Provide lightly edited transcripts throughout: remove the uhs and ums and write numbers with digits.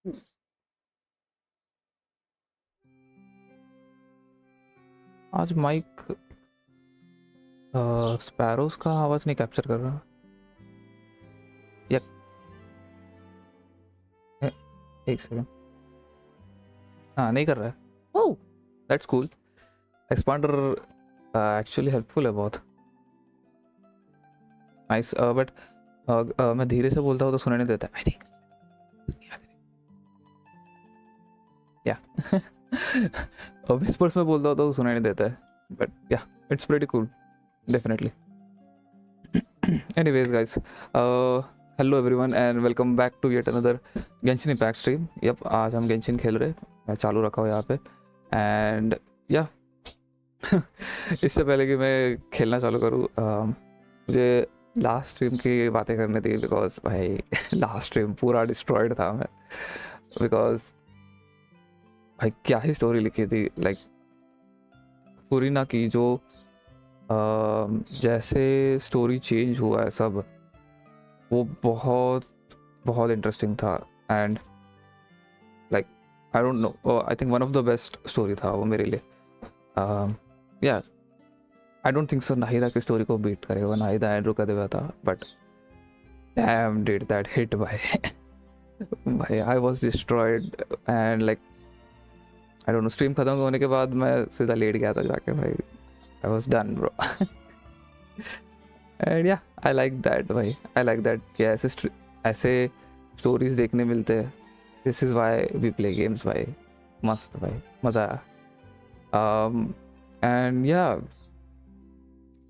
आज mic sparrows का आवाज नहीं कैप्चर कर रहा या एक सेकंड। हाँ नहीं कर रहा है। Oh that's cool. Expander actually helpful है बहुत। नाइस बट मैं धीरे से बोलता हूँ तो सुनाई नहीं देता आई थिंक। या विस्पर्स में बोलता हूँ तो सुनाई नहीं देता है बट या it's pretty cool definitely. Anyways, guys, hello everyone and welcome back to yet another Genshin Impact stream. Yep, आज हम Genshin खेल रहे, मैं चालू रखा हूँ यहाँ पे and yeah इससे पहले कि मैं खेलना चालू करूँ मुझे लास्ट स्ट्रीम की बातें करनी थी बिकॉज भाई लास्ट स्ट्रीम पूरा डिस्ट्रॉयड था मैं बिकॉज भाई क्या ही स्टोरी लिखी थी लाइक पूरी ना की जो जैसे स्टोरी चेंज हुआ है सब वो बहुत बहुत इंटरेस्टिंग था and like I don't no I think one of the best story था वो मेरे लिए। या I don't think so Nahida की स्टोरी को बीट करेगा नाहिदा एंड्रू का देवा था but damn did that hit भाई I was destroyed and like I don't know stream खत्म होने के बाद मैं सीधा लेट गया था जाके भाई I was done bro and yeah I like that भाई I like that कि ऐसे स्टोरीज देखने मिलते हैं। This is why we play games भाई मस्त भाई मज़ा आया। and yeah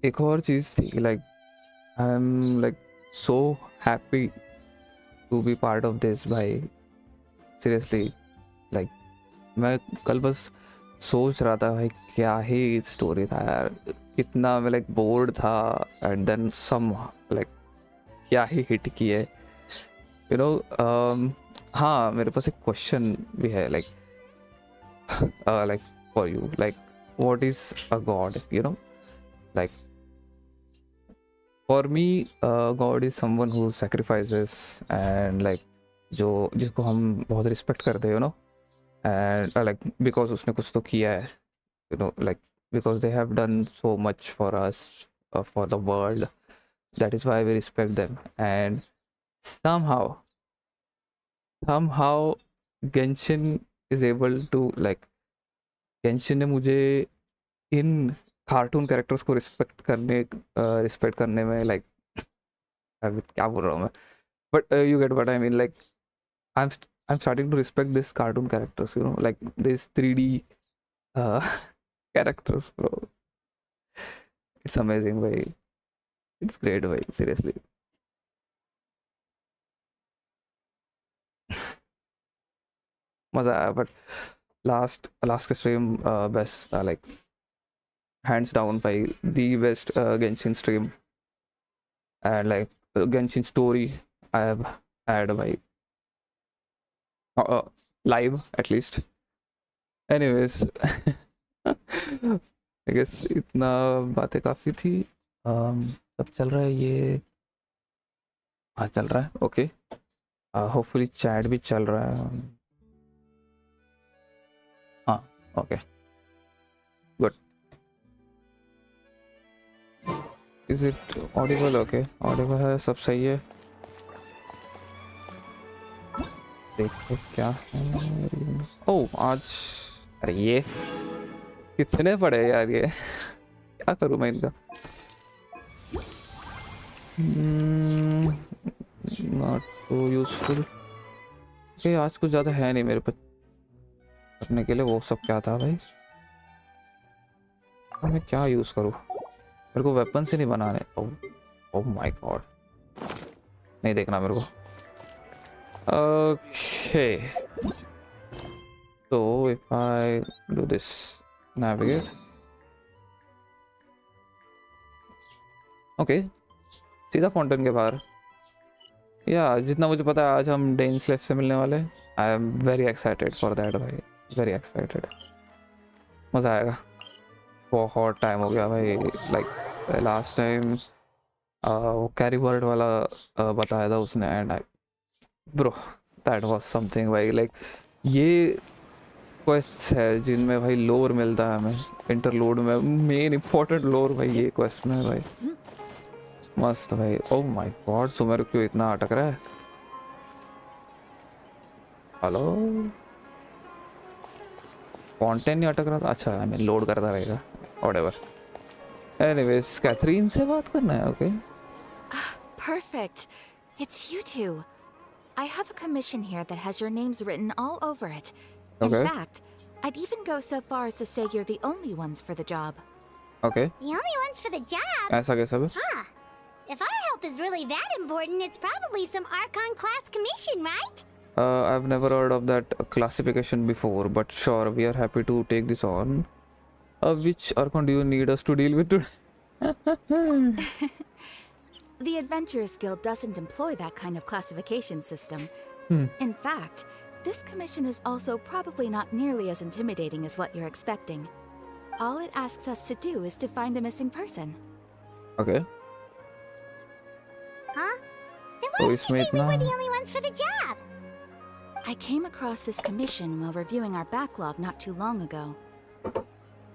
एक और चीज़ थी like I'm like so happy to be part of this भाई seriously like मैं कल बस सोच रहा था भाई क्या ही स्टोरी था यार कितना मैं लाइक बोर्ड था एंड देन सम लाइक क्या ही हिट की है यू नो। हाँ मेरे पास एक क्वेश्चन भी है like like for you like what is a God you know like for me God is someone who sacrifices and like जो जिसको हम बहुत रिस्पेक्ट करते हैं you know and like because उसने कुछ तो किया है you know like because they have done so much for us for the world that is why we respect them and somehow Genshin is able to like Genshin ने मुझे इन cartoon characters को respect करने में like क्या बोल रहा हूँ मैं but you get what I mean like I'm starting to respect this cartoon characters, you know, like this 3D characters, bro. It's amazing, bhai. It's great, bhai. Seriously. मजा आया but last stream best था like hands down by the best Genshin stream and like Genshin story I have had by live at least. Anyways I guess इतना बातें काफ़ी थी। सब चल रहा है ये हाँ चल रहा है ओके होपफुली चैट भी चल रहा है हाँ okay good is it Audible okay Audible है सब सही है देखो क्या है ओह आज अरे ये कितने पड़े यार ये क्या करूँ मैं इनका नॉट सो यूजफुल ओके आज कुछ ज़्यादा है नहीं मेरे पास करने के लिए वो सब क्या था भाई तो मैं क्या यूज़ करूँ मेरे को वेपन से नहीं बनाने ओह माय गॉड नहीं देखना मेरे को okay so if I do this navigate okay सीधा फाउंटेन के बाहर या जितना मुझे पता है आज हम डेन स्लेव से मिलने वाले I am very excited for that भाई वेरी एक्साइटेड मज़ा आएगा बहुत टाइम हो गया भाई लाइक लास्ट टाइम वो कैरी बर्ड वाला बताया था उसने and I bro that was something भाई, like ये quests है जिनमें भाई lore मिलता है हमें interlude में, main important lore भाई ये quest में है भाई, मस्त भाई। oh my god, सुमेर क्यों इतना अटक रहा है? हेलो, फॉन्टेन नहीं अटक रहा था? अच्छा, आई मीन लोड करता रहेगा, व्हाटएवर। एनीवेज, कैथरीन से बात करना है, okay? Perfect. It's you two. I have a commission here that has your names written all over it. Okay. In fact, I'd even go so far as to say you're the only ones for the job. Okay. The only ones for the job? ऐसा कैसा भी? Huh. If our help is really that important, it's probably some Archon class commission, right? I've never heard of that classification before, but sure, we are happy to take this on. Which Archon do you need us to deal with today? The Adventurers Guild doesn't employ that kind of classification system. In fact, this commission is also probably not nearly as intimidating as what you're expecting. All it asks us to do is to find a missing person. Okay. Huh? Then why did you say we were the only ones for the job? I came across this commission while reviewing our backlog not too long ago.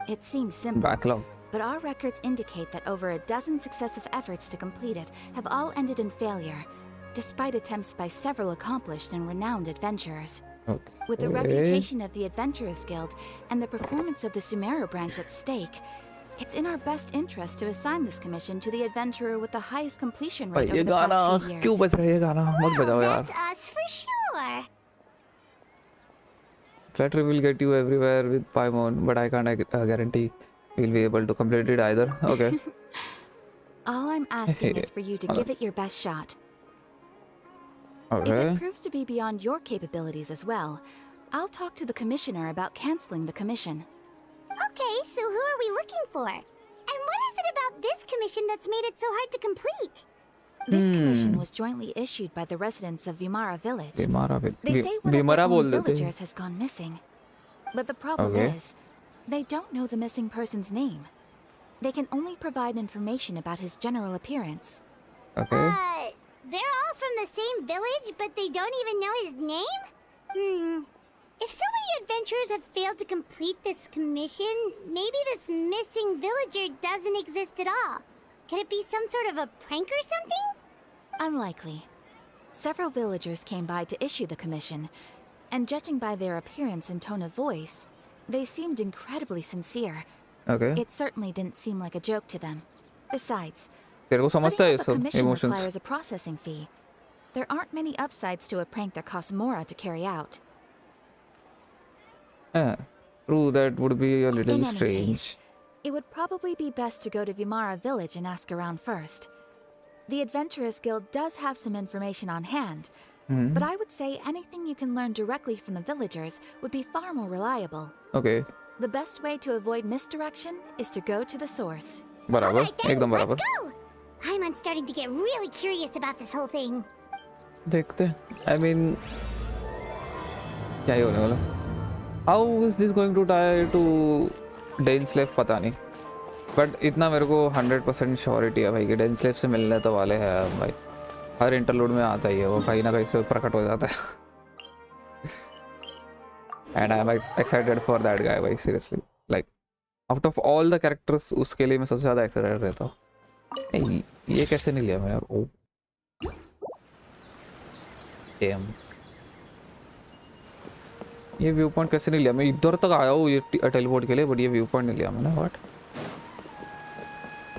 It seems simple. Backlog. But our records indicate that over a dozen successive efforts to complete it have all ended in failure, despite attempts by several accomplished and renowned adventurers. Okay. With the reputation of the Adventurers Guild and the performance of the Sumeru branch at stake, it's in our best interest to assign this commission to the adventurer with the highest completion rate over the past few years. क्यों बज रहा है ये गाना? मत बजाओ यार. That's us for sure. Flattery will get you everywhere with Paimon, but I can't guarantee we'll be able to complete it either. Okay. All I'm asking is for you to give it your best shot. If Okay. it proves to be beyond your capabilities as well, I'll talk to the commissioner about canceling the commission. Okay, so who are we looking for? And what is it about this commission that's made it so hard to complete? This commission was jointly issued by the residents of Vimara village. They say one of Vimara their own बोल देते हैं. villagers has gone missing. But the problem Okay. is, they don't know the missing person's name. They can only provide information about his general appearance. Okay. They're all from the same village, but they don't even know his name? If so many adventurers have failed to complete this commission, maybe this missing villager doesn't exist at all. Could it be some sort of a prank or something? Unlikely. Several villagers came by to issue the commission, and judging by their appearance and tone of voice, they seemed incredibly sincere. Okay. It certainly didn't seem like a joke to them. Besides, तेरे को समझता है putting up a सब commission emotions. requires a processing fee. There aren't many upsides to a prank that costs Mora to carry out. True, that would be a little In any strange. case, it would probably be best to go to Vimara village and ask around first. The Adventurers Guild does have some information on hand, but I would say anything you can learn directly from the villagers would be far more reliable. Okay. The best way to avoid misdirection is to go to the source. बराबर, Alright then, एकदम बराबर. let's go! I'm starting to get really curious about this whole thing. देखते हैं. I mean, क्या ही होने वाला? How is this going to tie to Dainsleif? पता नहीं. But इतना मेरे को 100% श्योरिटी है भाई कि Dainsleif से मिलने तो वाले हैं भाई. हर इंटरलूड में आता ही है वो, कहीं ना कहीं से प्रकट हो जाता है. And I'm excited for that guy भाई, seriously. Like, out of all the characters, उसके लिए मैं सबसे ज़्यादा excited रहता हूँ. Hey, ये कैसे नहीं लिया मैंने? Oh. Damn. ये व्यू पॉइंट कैसे नहीं लिया? मैं इधर तक आया हूँ ये टेलीपोर्ट के लिए, बट ये व्यू पॉइंट नहीं लिया मैंने. What?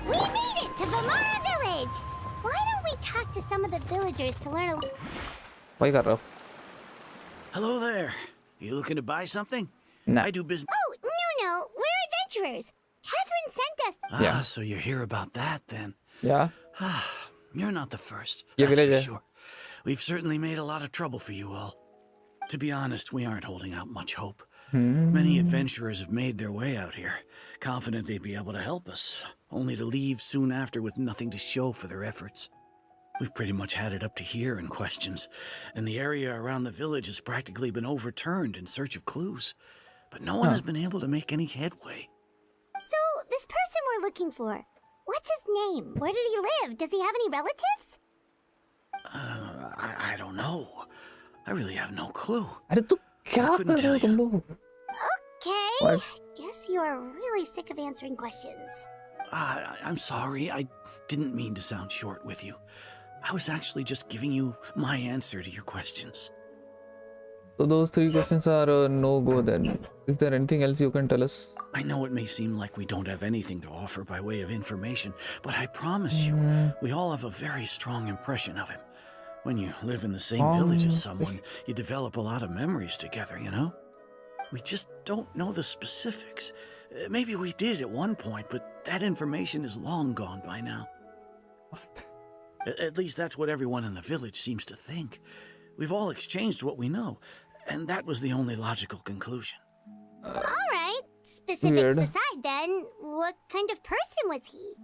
We made it to Vimara village! Why don't we talk to some of the villagers to learn a... वही कर रहा हूँ. Hello there. You looking to buy something? Nah. I do business. Oh, no, we're adventurers. Catherine sent us... Yeah. Ah, so you hear about that then? Yeah. You're not the first. ये That's village for है. sure. We've certainly made a lot of trouble for you all. To be honest, we aren't holding out much hope. Many adventurers have made their way out here, confident they'd be able to help us, only to leave soon after with nothing to show for their efforts. We've pretty much had it up to here in questions, and the area around the village has practically been overturned in search of clues. But no one has been able to make any headway. So, this person we're looking for, what's his name? Where did he live? Does he have any relatives? I don't know. I really have no clue. अरे तू क्या couldn't कर रहे हो tell तुम you. लोग? Okay. What? Guess you are really sick of answering questions. I'm sorry. I didn't mean to sound short with you. I was actually just giving you my answer to your questions. So those 3 questions are no go then. Is there anything else you can tell us? I know it may seem like we don't have anything to offer by way of information, but I promise you, we all have a very strong impression of him. When you live in the same village as someone, you develop a lot of memories together, you know? We just don't know the specifics. Maybe we did at one point, but that information is long gone by now. What? At least that's what everyone in the village seems to think. We've all exchanged what we know, and that was the only logical conclusion. Alright, specifics Weird. aside then, what kind of person was he?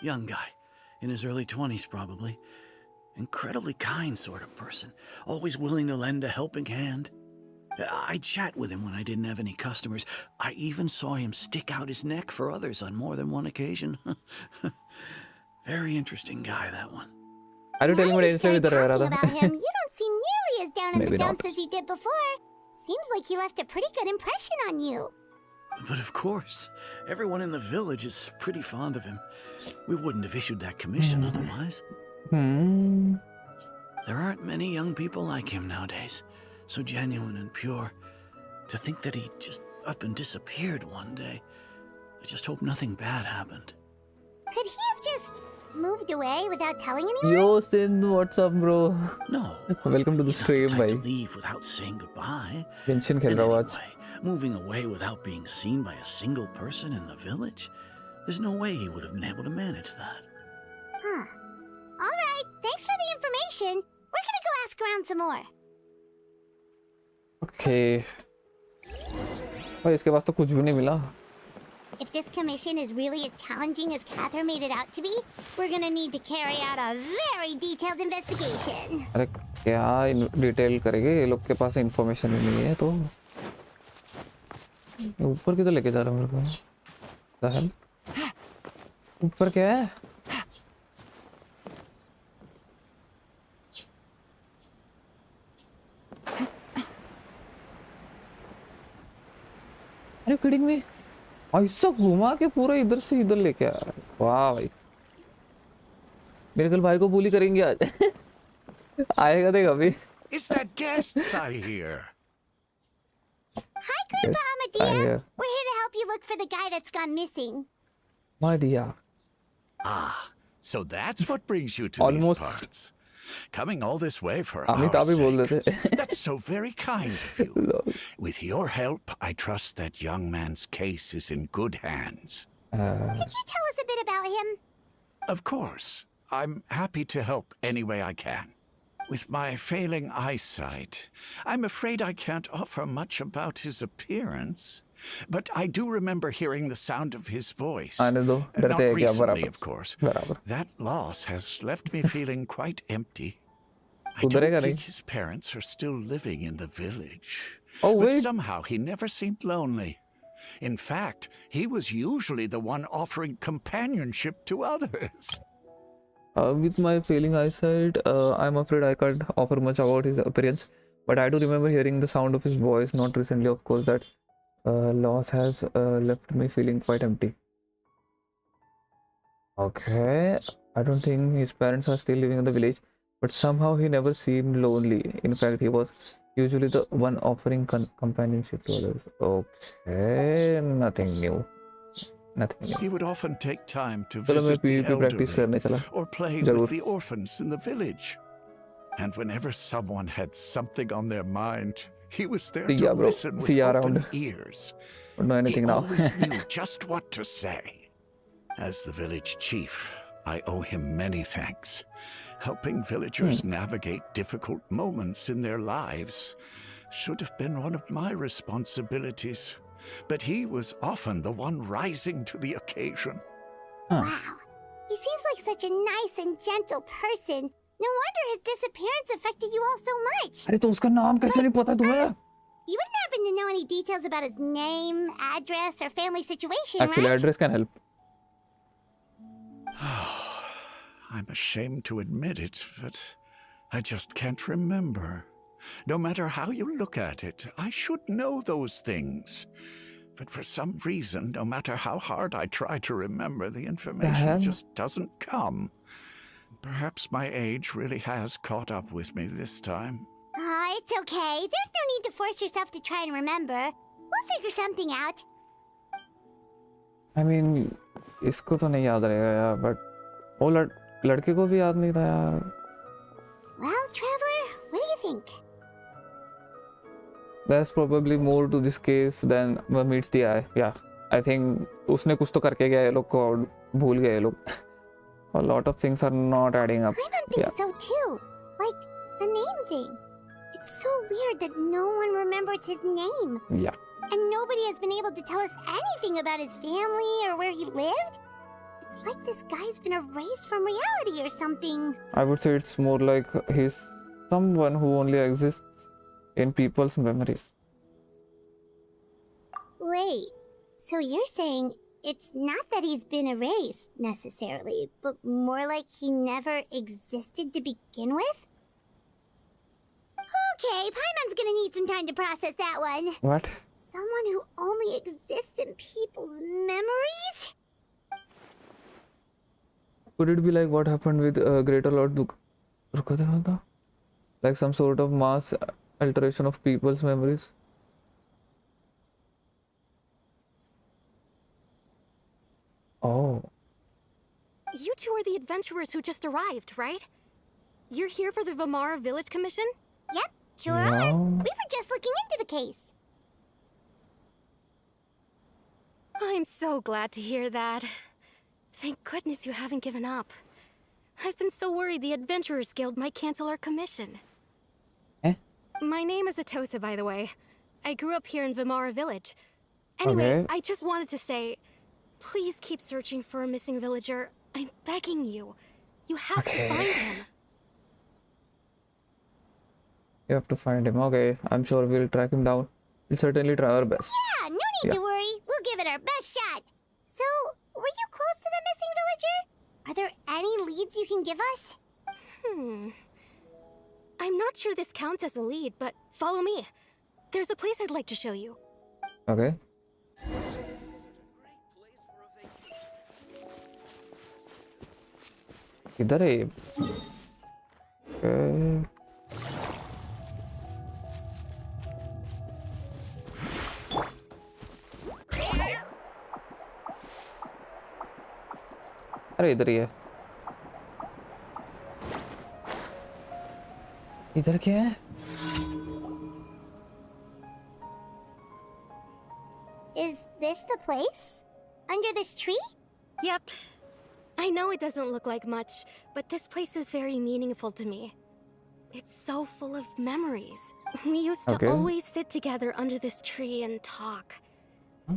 Young guy, in his early 20s probably. Incredibly kind sort of person, always willing to lend a helping hand. I'd chat with him when I didn't have any customers. I even saw him stick out his neck for others on more than one occasion. Very interesting guy, that one. Are you telling me Now that you it's with started the talking about him, you don't seem nearly as down in the Maybe not. dumps as you did before. Seems like he left a pretty good impression on you. But of course, everyone in the village is pretty fond of him. We wouldn't have issued that commission otherwise. There aren't many young people like him nowadays, so genuine and pure. To think that he just up and disappeared one day. I just hope nothing bad happened. Could he have just moved away without telling anyone? Yo Sindh, what's up bro? No. Welcome to the He's not stream the type bhai. to leave without saying goodbye. Genshin And खेल रहा हूँ आज. anyway, moving away without being seen by a single person in the village, there's no way he would have been able to manage that. Huh. Alright, thanks for the information. We're gonna go ask around some more. Okay. भाई इसके पास तो कुछ भी नहीं मिला. If this commission is really as challenging as Catherine made it out to be, we're gonna need to carry out a very detailed investigation. अरे क्या detail करेंगे, ये लोग के पास इंफॉर्मेशन ही नहीं है तो ऊपर किधर लेके जा रहा है मेरे को? The hell? ऊपर क्या है? Are you kidding me? ऐसा घुमा के पूरा इधर से इधर लेके आया. वाह भाई, मेरे कल भाई को bully करेंगे आज. आएगा देगा अभी. It's the guests I hear. Hi, Grandpa Yes, Amadea. I, We're here to help you look for the guy that's gone missing. My dear. Ah, so that's what brings you to Almost. these parts. Coming all this way for our Amitabh ही बोल sake. देते. That's so very kind of you. Lol. With your help, I trust that young man's case is in good hands. Could you tell us a bit about him? Of course, I'm happy to help any way I can. With my failing eyesight, I'm afraid I can't offer much about his appearance. But I do remember hearing the sound of his voice. आने दो, Not डरते हैं क्या? recently, बराबर. of course. बराबर. That loss has left me feeling quite empty. I सुधरेगा don't think नहीं. his parents are still living in the village. Oh But wait. somehow he never seemed lonely. In fact, he was usually the one offering companionship to others. With my failing eyesight, I'm afraid I can't offer much about his appearance. But I do remember hearing the sound of his voice. Not recently, of course. That loss has left me feeling quite empty. Okay, I don't think his parents are still living in the village, but somehow he never seemed lonely. In fact, he was usually the one offering companionship to others. Okay, nothing new. Nothing new. He would often take time to चलो मैं visit the PvP practice elderly करने चला. or play जरूर. with the orphans in the village. And whenever someone had something on their mind, he was there See to ya, bro. listen with See ya open around. ears. Don't know He anything now. always knew just what to say. As the village chief, I owe him many thanks. Helping villagers navigate difficult moments in their lives should have been one of my responsibilities. But he was often the one rising to the occasion. Huh. Wow. He seems like such a nice and gentle person. No wonder his disappearance affected you all so much. अरे तो उसका नाम कैसे नहीं पता तुम्हें? You wouldn't happen to know any details about his name, address, or family situation, Actually, right? address can help. I'm ashamed to admit it, but I just can't remember. No matter how you look at it, I should know those things. But for some reason, no matter how hard I try to remember, the information hell? just doesn't come. Perhaps my age really has caught up with me this time. It's okay. There's no need to force yourself to try and remember. We'll figure something out. I mean, इसको तो नहीं याद रहेगा यार, but वो लड़के को भी याद नहीं था यार. Well, Traveler, what do you think? There's probably more to this case than meets the eye. Yeah, I think उसने कुछ तो करके गया ये लोग को और भूल गए ये लोग. A lot of things are not adding up. Paimon thinks so too. Like, the name thing. It's so weird that no one remembers his name. Yeah. And nobody has been able to tell us anything about his family or where he lived. It's like this guy's been erased from reality or something. I would say it's more like he's someone who only exists in people's memories. Wait, so you're saying it's not that he's been erased, necessarily, but more like he never existed to begin with? Okay, Paimon's gonna need some time to process that one. What? Someone who only exists in people's memories? Could it be like what happened with Greater Lord Dukadevada? Like some sort of mass alteration of people's memories? Oh. You two are the adventurers who just arrived, right? You're here for the Vamara Village Commission? Yep, sure are. No. We were just looking into the case. I'm so glad to hear that. Thank goodness you haven't given up. I've been so worried the Adventurers Guild might cancel our commission. Eh? My name is Atosa, by the way. I grew up here in Vamara Village. Anyway, Okay. I just wanted to say, please keep searching for a missing villager. I'm begging you. You have to find him. You have to find him. Okay, I'm sure we'll track him down. We'll certainly try our best. Yeah, no need to worry. We'll give it our best shot. So, were you close to the missing villager? Are there any leads you can give us? I'm not sure this counts as a lead, but follow me. There's a place I'd like to show you. Okay. किधर है ये? Okay. अरे इधर ही है. इधर क्या है? Is this the place? Under this tree? Yep. I know it doesn't look like much, but this place is very meaningful to me. It's so full of memories. We used to Okay. always sit together under this tree and talk.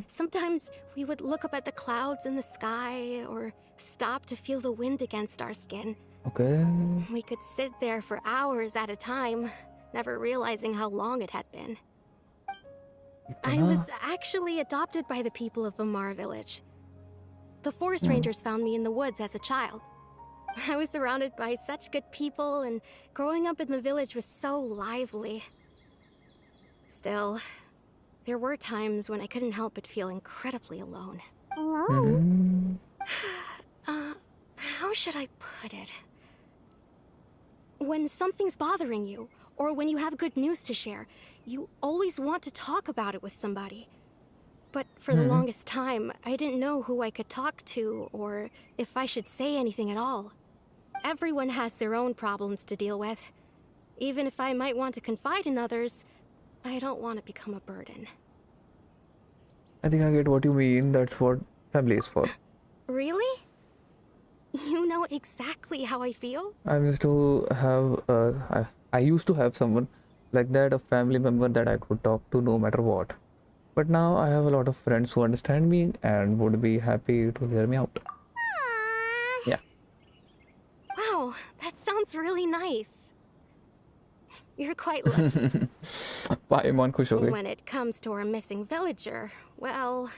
Sometimes we would look up at the clouds in the sky or stop to feel the wind against our skin. Okay. We could sit there for hours at a time, never realizing how long it had been. I इतना? was actually adopted by the people of Vamara Village. The forest rangers found me in the woods as a child. I was surrounded by such good people, and growing up in the village was so lively. Still, there were times when I couldn't help but feel incredibly alone. Alone? How should I put it? When something's bothering you, or when you have good news to share, you always want to talk about it with somebody. But for the longest time, I didn't know who I could talk to, or if I should say anything at all. Everyone has their own problems to deal with. Even if I might want to confide in others, I don't want to become a burden. I think I get what you mean. That's what family is for. Really? You know exactly how I feel? I used to have I used to have someone like that, a family member that I could talk to no matter what. But now I have a lot of friends who understand me and would be happy to hear me out. Aww. Yeah. Wow, that sounds really nice. You're quite lucky. Paimon खुश हो गई. When it comes to our missing villager, well,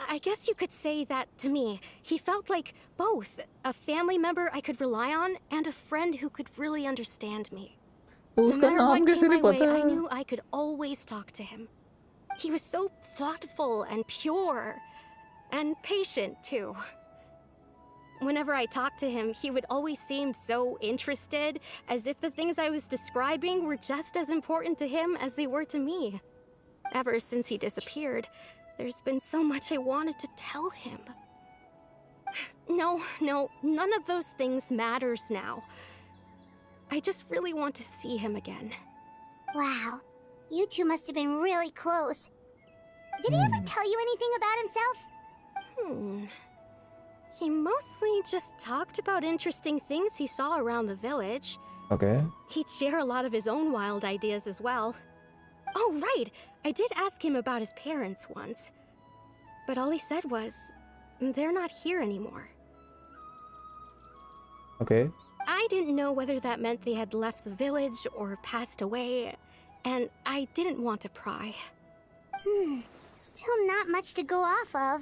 I guess you could say that to me. He felt like both a family member I could rely on and a friend who could really understand me. तो No उसका matter नाम what कैसे came नहीं my way, पता? I knew I could always talk to him. He was so thoughtful and pure, and patient too. Whenever I talked to him, he would always seem so interested, as if the things I was describing were just as important to him as they were to me. Ever since he disappeared, there's been so much I wanted to tell him. No, none of those things matters now. I just really want to see him again. Wow. You two must have been really close. Did he ever tell you anything about himself? He mostly just talked about interesting things he saw around the village. Okay. He'd share a lot of his own wild ideas as well. Oh, right! I did ask him about his parents once. But all he said was, they're not here anymore. Okay. I didn't know whether that meant they had left the village or passed away, and I didn't want to pry. Still not much to go off of.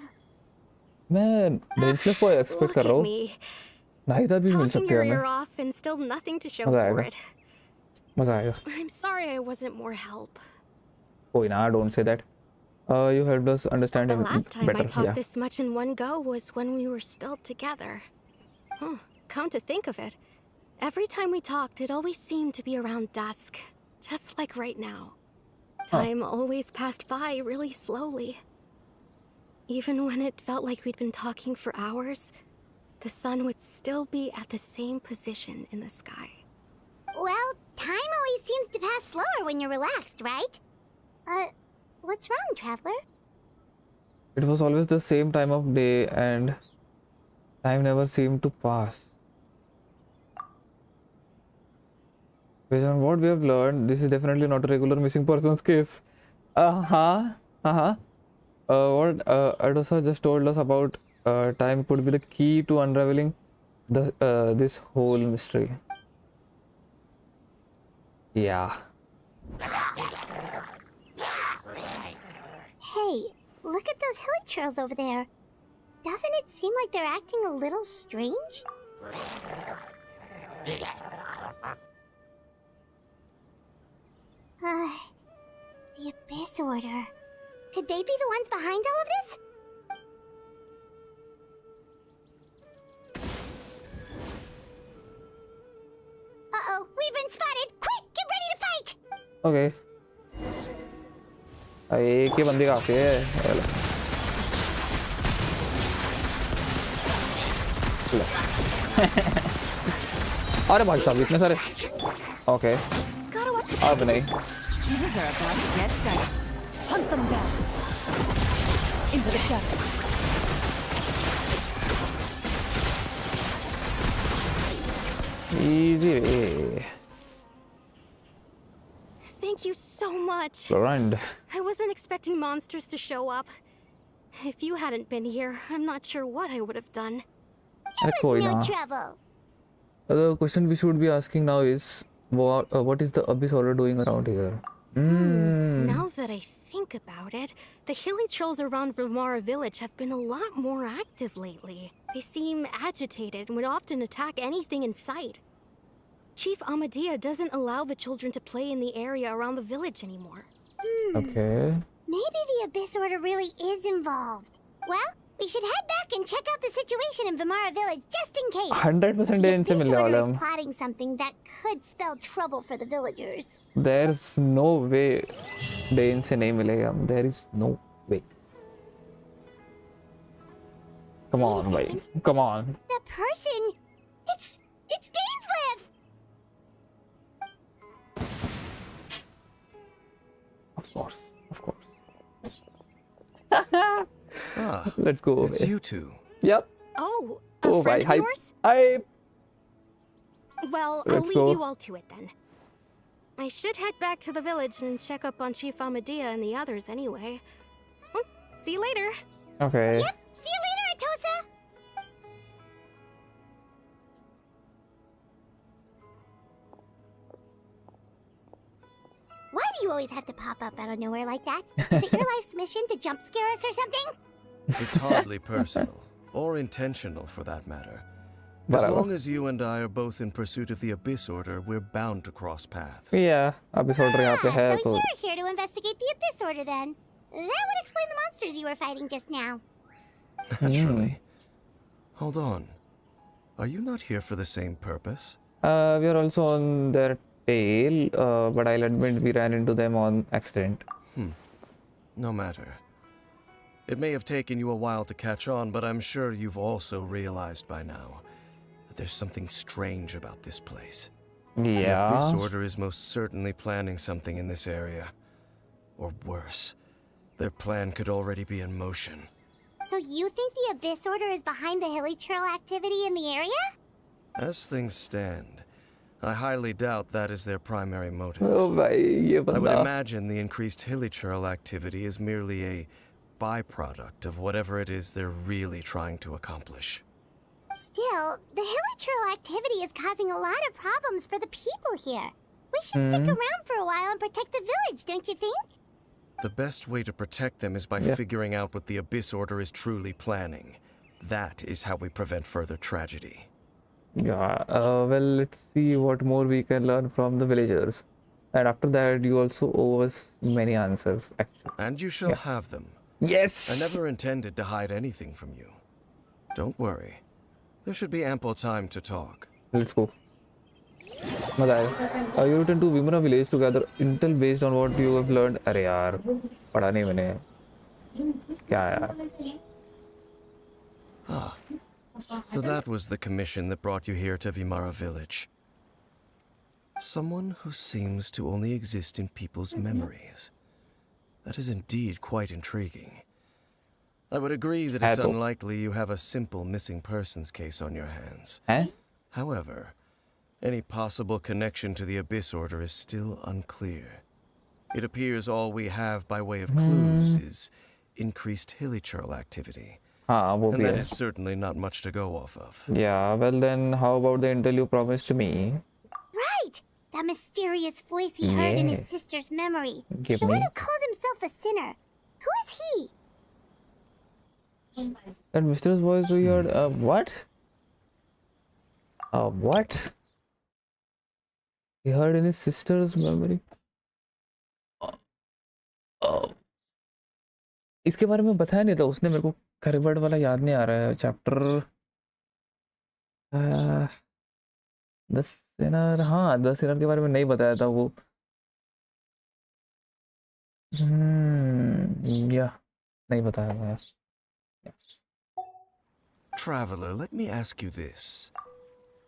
मैं डेंसले को expect Look कर रहा at हूँ. me, Nahida भी मिल talking सकती है your हमें. ear off and still nothing to show मजा for आएगा. it. मजा आएगा. I'm sorry I wasn't more help. कोई ना, don't say that. You helped us understand The him last time better. I talked Yeah. this much in one go was when we were still together. Come to think of it, every time we talked, it always seemed to be around dusk, just like right now. Time always passed by really slowly. Even when it felt like we'd been talking for hours, the sun would still be at the same position in the sky. Well, time always seems to pass slower when you're relaxed, right? What's wrong, Traveler? It was always the same time of day and time never seemed to pass. Based on what we have learned, this is definitely not a regular missing persons case. What Adosa just told us about time could be the key to unraveling this whole mystery. Yeah. Hey, look at those hilly trails over there. Doesn't it seem like they're acting a little strange? The Abyss Order. Could they be the ones behind all of this? Uh-oh, we've been spotted! Quick, get ready to fight! Okay. एक ही बंदी काफी है. अरे भाई साहब इतने सारे. Okay. अब नहीं. Humans are about to get started. Hunt them down. Into the shadows. Easy way. Thank you so much. Grind. I wasn't expecting monsters to show up. If you hadn't been here, I'm not sure what I would have done. अरे It कोई was no ना. trouble. The question we should be asking now is what is the Abyss Order doing around here? Now that I think about it, the hilly trolls around Vimara village have been a lot more active lately. They seem agitated and would often attack anything in sight. Chief Amadea doesn't allow the children to play in the area around the village anymore. Okay. Maybe the Abyss Order really is involved. Well, we should head back and check out the situation in Vimara village just in case. 100% The इनसे Abyss मिलने Order वाला is हम. plotting something that could spell trouble for the villagers. There's no way they इनसे नहीं मिलेगा. There is no way. Come Wait a on, भाई. second. Come on. The person... It's Dainslev! Of course. Of course. Ah, Let's go it's away. you two. A Yep. Oh, friend bye. of Hi. yours? Hi. Well, I'll Let's leave go. you all to it then. I should head back to the village and check up on Chief Amadea and the others anyway. See you later. Okay. Yep, see you later, Atosa! Why do you always have to pop up out of nowhere like that? Is it your life's mission to jump scare us or something? It's hardly personal, or intentional for that matter. As बराबर long as you and I are both in pursuit of the Abyss Order, we're bound to cross paths. या अब इस order यहाँ पे Ah, है so तो you're here to investigate the Abyss Order then. That would explain the monsters you were fighting just now. Naturally. Hold on. Are you not here for the same purpose? we are also on their tail, but I'll admit we ran into them on accident. No matter. It may have taken you a while to catch on, but I'm sure you've also realized by now that there's something strange about this place. The Abyss Yeah. Order is most certainly planning something in this area. Or worse, their plan could already be in motion. So you think the Abyss Order is behind the hilly churl activity in the area? As things stand, I highly doubt that is their primary motive. Oh भाई ये I would बंदा imagine the increased hilichurl activity is merely a byproduct of whatever it is they're really trying to accomplish. Still, the hilly churl activity is causing a lot of problems for the people here. We should stick around for a while and protect the village, don't you think? The best way to protect them is by Yeah. figuring out what the Abyss Order is truly planning. That is how we prevent further tragedy. yeah. Well, let's see what more we can learn from the villagers, and after that you also owe us many answers actually. And you shall Yeah. have them. Yes. I never intended to hide anything from you. Don't worry. There should be ample time to talk. Let's go. मजा आएगा. You return to Vimra village to gather intel based on what you have learned. अरे यार पढ़ा नहीं मैंने. क्या यार? So that was the commission that brought you here to Vimara village. Someone who seems to only exist in people's memories. That is indeed quite intriguing. I would agree that it's Apple. unlikely you have a simple missing persons case on your hands. हैं? However, any possible connection to the Abyss Order is still unclear. It appears all we have by way of clues is increased hilichurl activity. हाँ वो And भी that है. is certainly not much to go off of. Yeah. Well then, how about the intel you promised me? Right! That mysterious voice he heard in his Yeah. sister's memory. Give The me one who called himself a sinner. Who is he? that mysterious voice we heard. What? What? He heard in his sister's memory. इसके बारे में बताया नहीं था उसने मेरे को. करबट वाला याद नहीं आ रहा है. Chapter 10 Sinner. हाँ 10 सिनर के बारे में नहीं बताया था वो. या नहीं बताया था यार. Traveler, let me ask you this.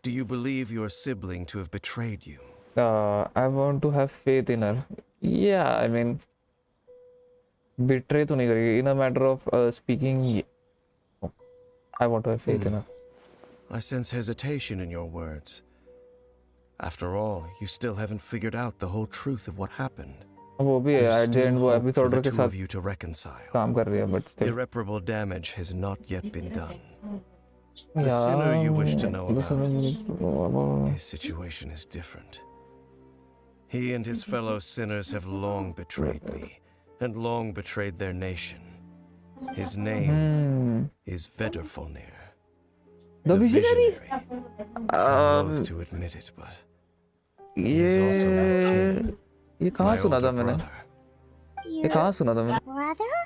Do you believe your sibling to have betrayed you? I want to have faith in her. Yeah, I mean, betray तो नहीं करेगी. In a matter of speaking, I want to have faith in her. I sense hesitation in your words. After all, you still haven't figured out the whole truth of what happened. वो भी है. There's At the still end वो hope for episode the के two साथ of you to reconcile. काम कर रही है, but still. Irreparable damage has not yet been done. The sinner you wish to know about, his situation is different. He and his fellow sinners have long betrayed me, and long betrayed their nation. His name is Vedderfolnir. The visionary. I'm loath to admit it, but he is also my kin, ये कहाँ my सुना था older मैंने? brother. ये Your कहाँ सुना था मैंने? brother?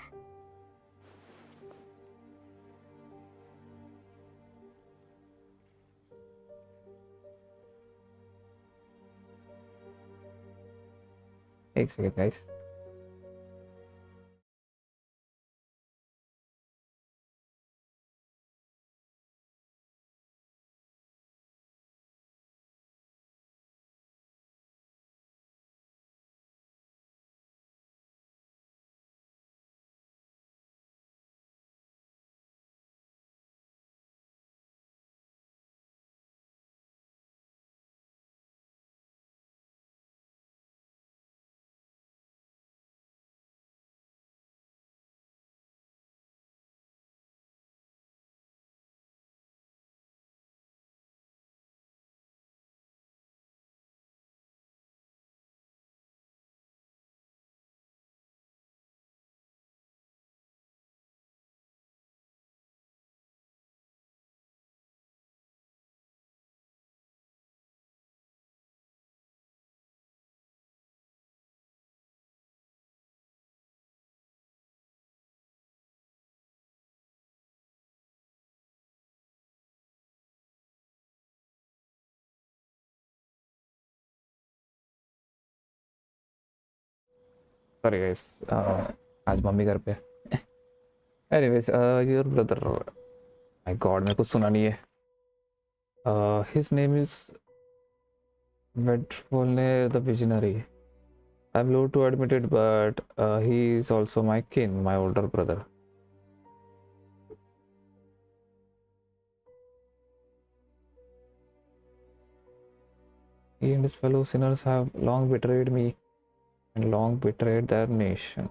एक सेकंड गाइस. Sorry guys, आज मम्मी घर पे. Anyways, your brother, my God, मेरे को सुना नहीं है. His name is Bedtime the Visionary. I'm loath to admit it, but he is also my kin, my older brother. He and his fellow sinners have long betrayed me and long betrayed their nation.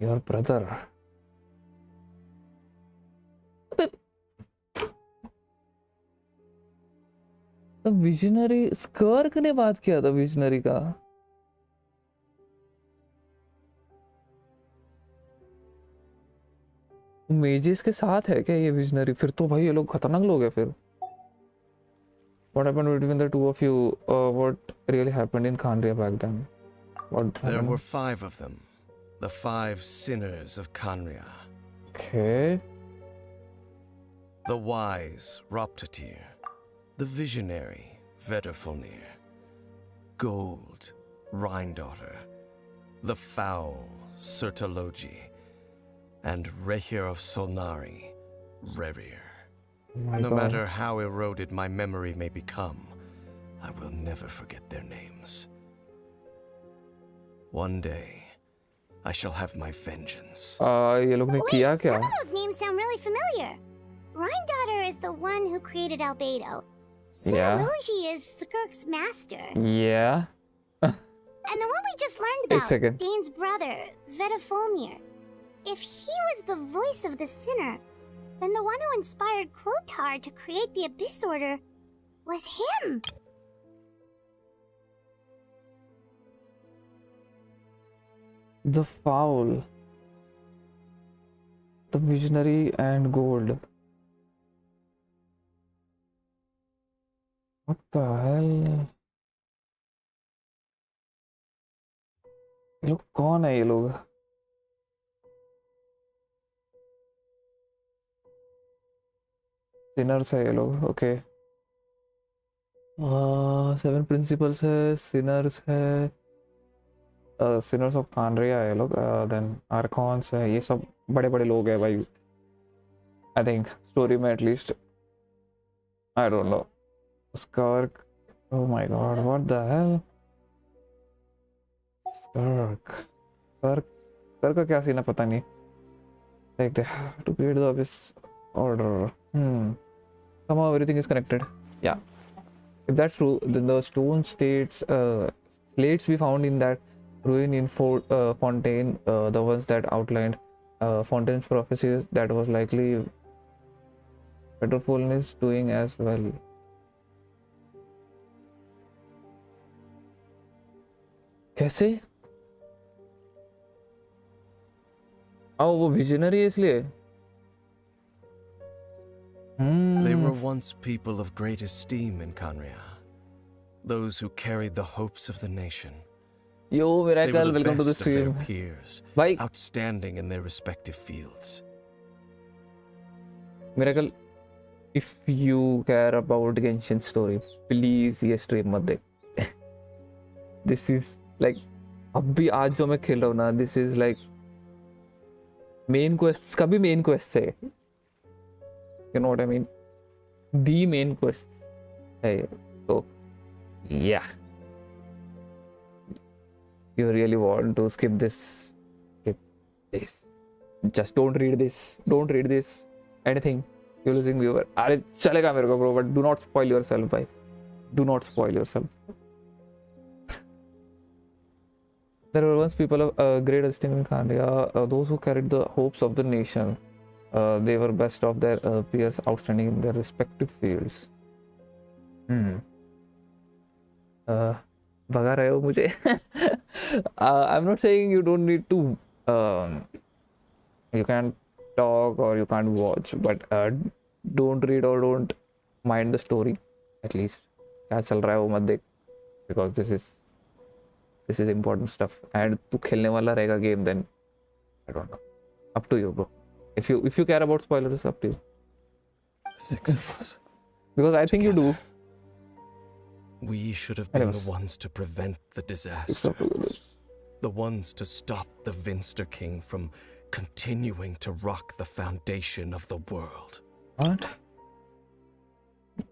Your brother. The visionary स्कर्क ने बात किया था visionary का. Mazes के साथ है क्या ये विजनरी? फिर तो भाई ये लोग खतरनाक लोग हैं फिर. What happened between the two of you? What really happened in Khandria back then? What There happened? were 5 of them. The 5 sinners of Khandria. Okay. The wise Roptatir. The visionary Vedderfolnir. Gold Rhindaughter. The foul Sertologi. And Rehir of Solnari, Rerir. Oh my No God. matter how eroded my memory may become, I will never forget their names. One day, I shall have my vengeance. ये लोग ने Wait, किया क्या? some of those names sound really familiar. Rhindaughter is the one who created Albedo. Yeah. Serology is Skirk's master. Yeah. And the one we just learned एक about, second. Dane's brother, Vedafolnir. If he was the voice of the sinner, then the one who inspired Clotar to create the Abyss Order was him. The foul. The visionary and gold. What the hell? ये लोग कौन है ये लोग? Sinners है ये लोग. Okay. 7 principles है, सिनर्स है, सिनर्स ऑफ खानरिया है ये लोग. देन आर्कॉन्स है. ये सब बड़े बड़े लोग हैं भाई. आई थिंक स्टोरी में at least. I don't know. Skirk. Oh my god, what the hell? Skirk. Skirk का क्या सीन है पता नहीं. देखते हैं. To create the abyss order. Somehow everything is connected. Yeah. If that's true, then the stone slates we found in that ruin in Fontaine, the ones that outlined Fontaine's prophecies, that was likely Bedtime is doing as well. कैसे? वो visionary है इसलिए. They were once people of great esteem in Khandria. Those who carried the hopes of the nation. Yo, They were Miracle, the welcome to the best of their stream. peers, Bye. outstanding in their respective fields. Miracle, if you care about Genshin story, please ये stream मत देख. This is like, अभी आज जो मैं खेल रहा हूँ ना, this is like main quests का भी main quests है. You know what I mean? The main quests है. So yeah, you really want to skip this? Skip this. Just don't read this. Don't read this. Anything. You're losing viewer. अरे चलेगा मेरे को bro, but do not spoil yourself, bhai. Do not spoil yourself. There were once people of great esteem in Khandria, those who carried the hopes of the nation. They were best of their peers, outstanding in their respective fields. भगा रहे हो मुझे. I'm not saying you don't need to. You can talk or you can't watch, but don't read or don't mind the story. At least क्या चल रहा है वो मत देख, because this is important stuff. And तू खेलने वाला रहेगा game, then I don't know. Up to you, bro. If you care about spoilers, up to you. 6 of us. Because I think you do. We should have been Anyways. the ones to prevent the disaster. The ones to stop the Vinster King from continuing to rock the foundation of the world. What?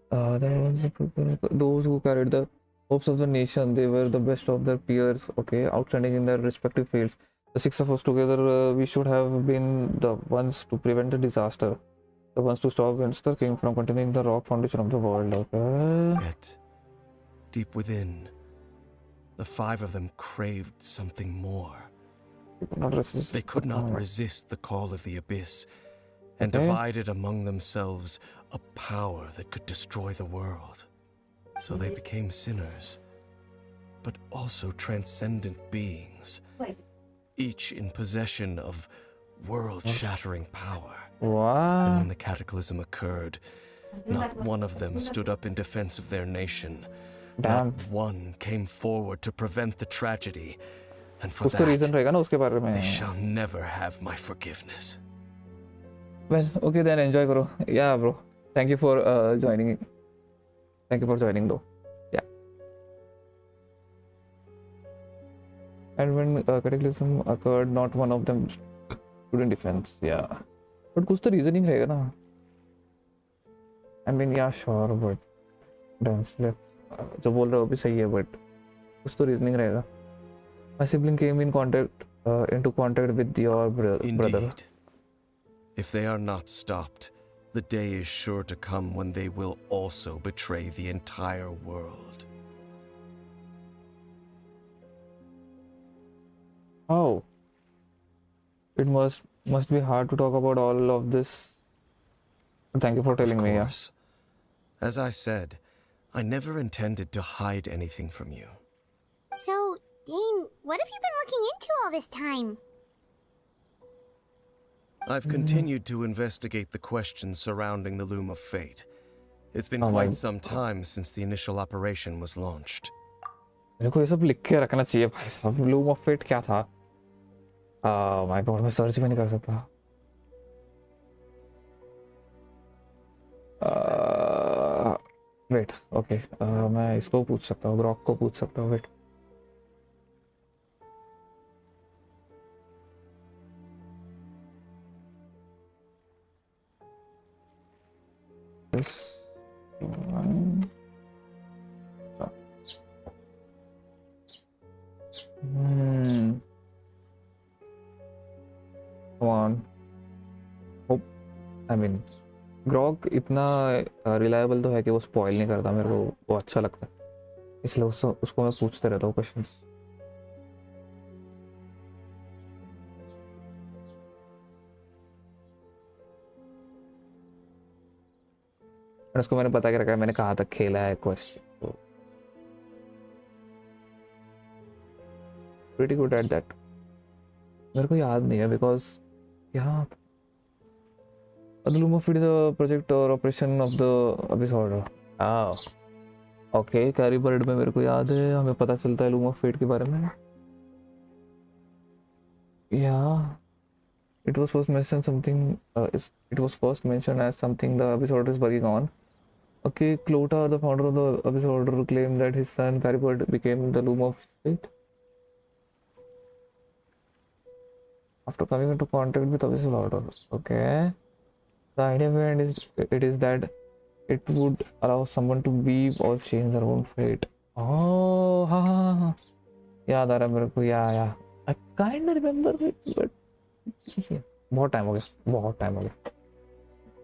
Those who carried the hopes of the nation, they were the best of their peers, okay, outstanding in their respective fields. The six of us together, we should have been the ones to prevent the disaster. The ones to stop Vinster King from continuing the rock foundation of the world, okay? Yet, deep within, the five of them craved something more. They could not resist the call of the abyss, and divided among themselves a power that could destroy the world. So they became sinners, but also transcendent beings, each in possession of world-shattering power. Wow. And when the cataclysm occurred, not one of them stood up in defense of their nation. Damn. Not one came forward to prevent the tragedy. And for कुछ तो reason that, रहेगा ना उसके बारे में. they shall never have my forgiveness. Well, okay then, enjoy karo. Yeah, bro. Thank you for joining. Thank you for joining though. Yeah. And when cataclysm occurred, not one of them stood in defense. Yeah. But कुछ तो reasoning रहेगा ना. I mean, yeah, sure, but जो बोल रहे हो भी सही है, but कुछ तो reasoning रहेगा. My sibling came in into contact with your brother. Indeed. If they are not stopped, the day is sure to come when they will also betray the entire world. Oh. It must be hard to talk about all of this. Thank you for telling me. Yeah. As I said, I never intended to hide anything from you. So, Dane, what have you been looking into all this time? I've continued to investigate the questions surrounding the Loom of Fate. It's been Oh quite my some time since the initial operation was launched. मेरे को ये सब लिख के रखना चाहिए भाई साहब. लूम ऑफ फेट क्या था? माय गॉड, मैं सर्च भी नहीं कर सकता. वेट, ओके, मैं इसको पूछ सकता हूँ, ग्रॉक को पूछ सकता हूँ. Wait. This one. Come on. Hope. I mean, Grok इतना रिलायबल तो है कि वो स्पॉइल नहीं करता. मेरे को वो अच्छा लगता है, इसलिए उसको मैं पूछते रहता हूँ क्वेश्चंस. उसको मैंने पता कर रखा है मैंने कहाँ तक खेला है क्वेस्ट. तो प्रीटी गुड एट दैट. मेरे को याद नहीं है बिकॉज यहाँ The Loom of Fate is a project or operation of the Abyss Order. Okay, carry bird में मेरे को याद है, हमें पता चलता है लूम ऑफ फेट के बारे में. It was first mentioned as something the Abyss Order is working on. Okay, Clota, the founder of the Abyss Order, claimed that his son Caribird became the Loom of Fate after coming into contact with Abyss Order. Okay. The idea behind it is that it would allow someone to weave or change their own fate. Oh, ha. याद आ रहा है मेरे को. Yeah. I kind of remember it, but बहुत time हो गया.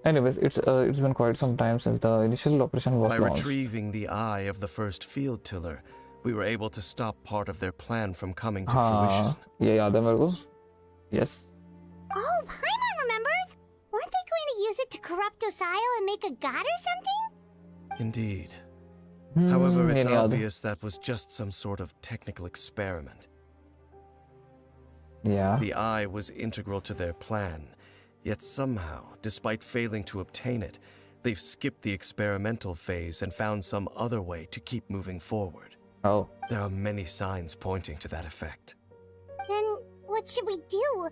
Anyways, it's been quite some time since the initial operation was launched. By retrieving the eye of the first field tiller, we were able to stop part of their plan from coming to fruition. ये याद है मेरे को. Yes. Oh, Paimon remembers! Weren't they going to use it to corrupt Osial and make a god or something? Indeed. However, it's any other. obvious that was just some sort of technical experiment. Yeah. The eye was integral to their plan, yet somehow, despite failing to obtain it, they've skipped the experimental phase and found some other way to keep moving forward. Oh. There are many signs pointing to that effect. Then what should we do?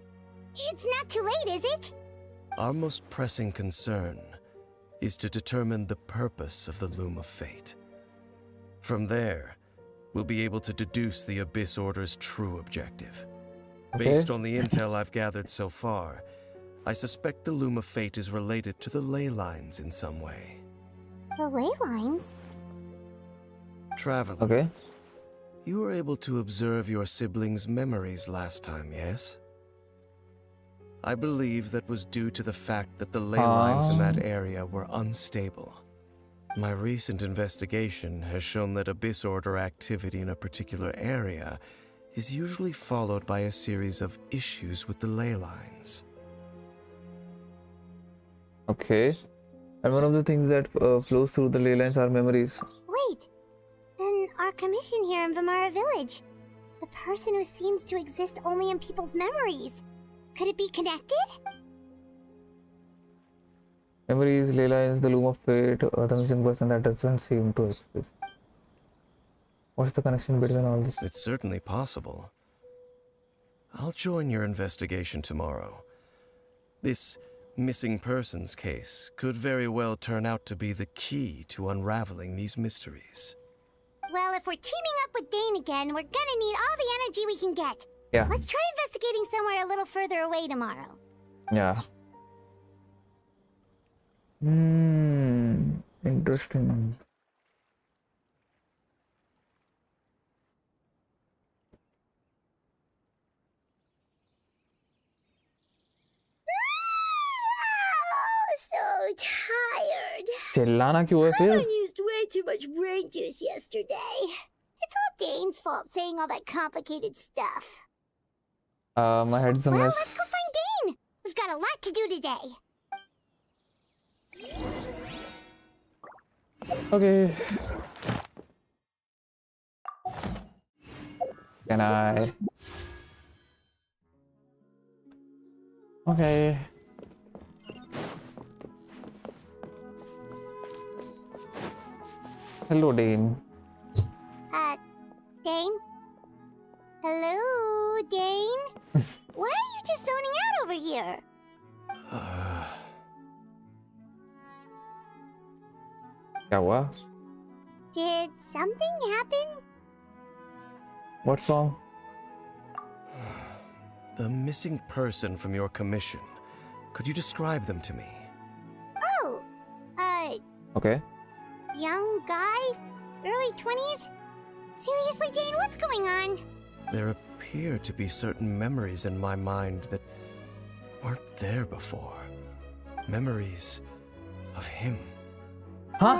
It's not too late, is it? Our most pressing concern is to determine the purpose of the Loom of Fate. From there, we'll be able to deduce the Abyss Order's true objective. Okay. Based on the intel I've gathered so far, I suspect the Loom of Fate is related to the ley lines in some way. The ley lines? Traveler, Okay. you were able to observe your siblings' memories last time, yes? I believe that was due to the fact that the ley lines in that area were unstable. My recent investigation has shown that Abyss Order activity in a particular area is usually followed by a series of issues with the ley lines. Okay. And one of the things that flows through the ley lines are memories. Wait, then our commission here in Vimara Village, the person who seems to exist only in people's memories, could it be connected? Memories, ley lines, the loom of fate, the missing person that doesn't seem to exist. What's the connection between all this? It's certainly possible. I'll join your investigation tomorrow. This missing persons case could very well turn out to be the key to unraveling these mysteries. Well, if we're teaming up with Dane again, we're gonna need all the energy we can get. Yeah. Let's try investigating somewhere a little further away tomorrow. Yeah. Interesting. So tired. चिल्लाना क्यों है फिर? Used way too much brain juice yesterday. It's all Dane's fault saying all that complicated stuff. My head's a Well, mess. let's go find Dane. We've got a lot to do today. Okay. Can I? Okay. Hello, Dane. Dane? Hello, Dane? Why are you just zoning out over here? क्या हुआ? Did something happen? What's wrong? The missing person from your commission. Could you describe them to me? Oh, Okay. young guy? Early 20s? Seriously, Dane, what's going on? There appear to be certain memories in my mind that weren't there before. Memories of him. Huh?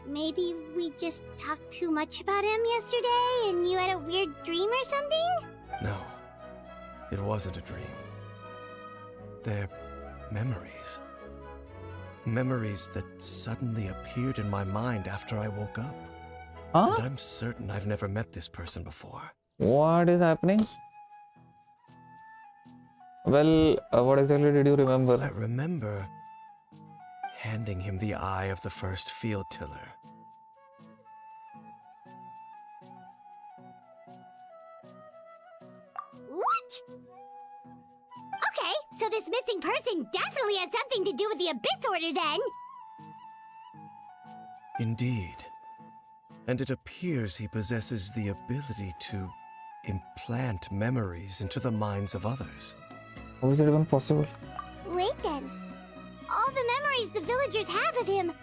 Maybe we just talked too much about him yesterday and you had a weird dream or something? No, it wasn't a dream. They're memories. Memories that suddenly appeared in my mind after I woke up. Huh? And I'm certain I've never met this person before. What is happening? Well, what exactly did you I remember? remember handing him the eye of the first field tiller. What? Okay, so this missing person definitely has something to do with the Abyss Order then. Indeed. And it appears he possesses the ability to implant memories into the minds of others. How is it even possible? Wait then. All the memories the villagers have of him,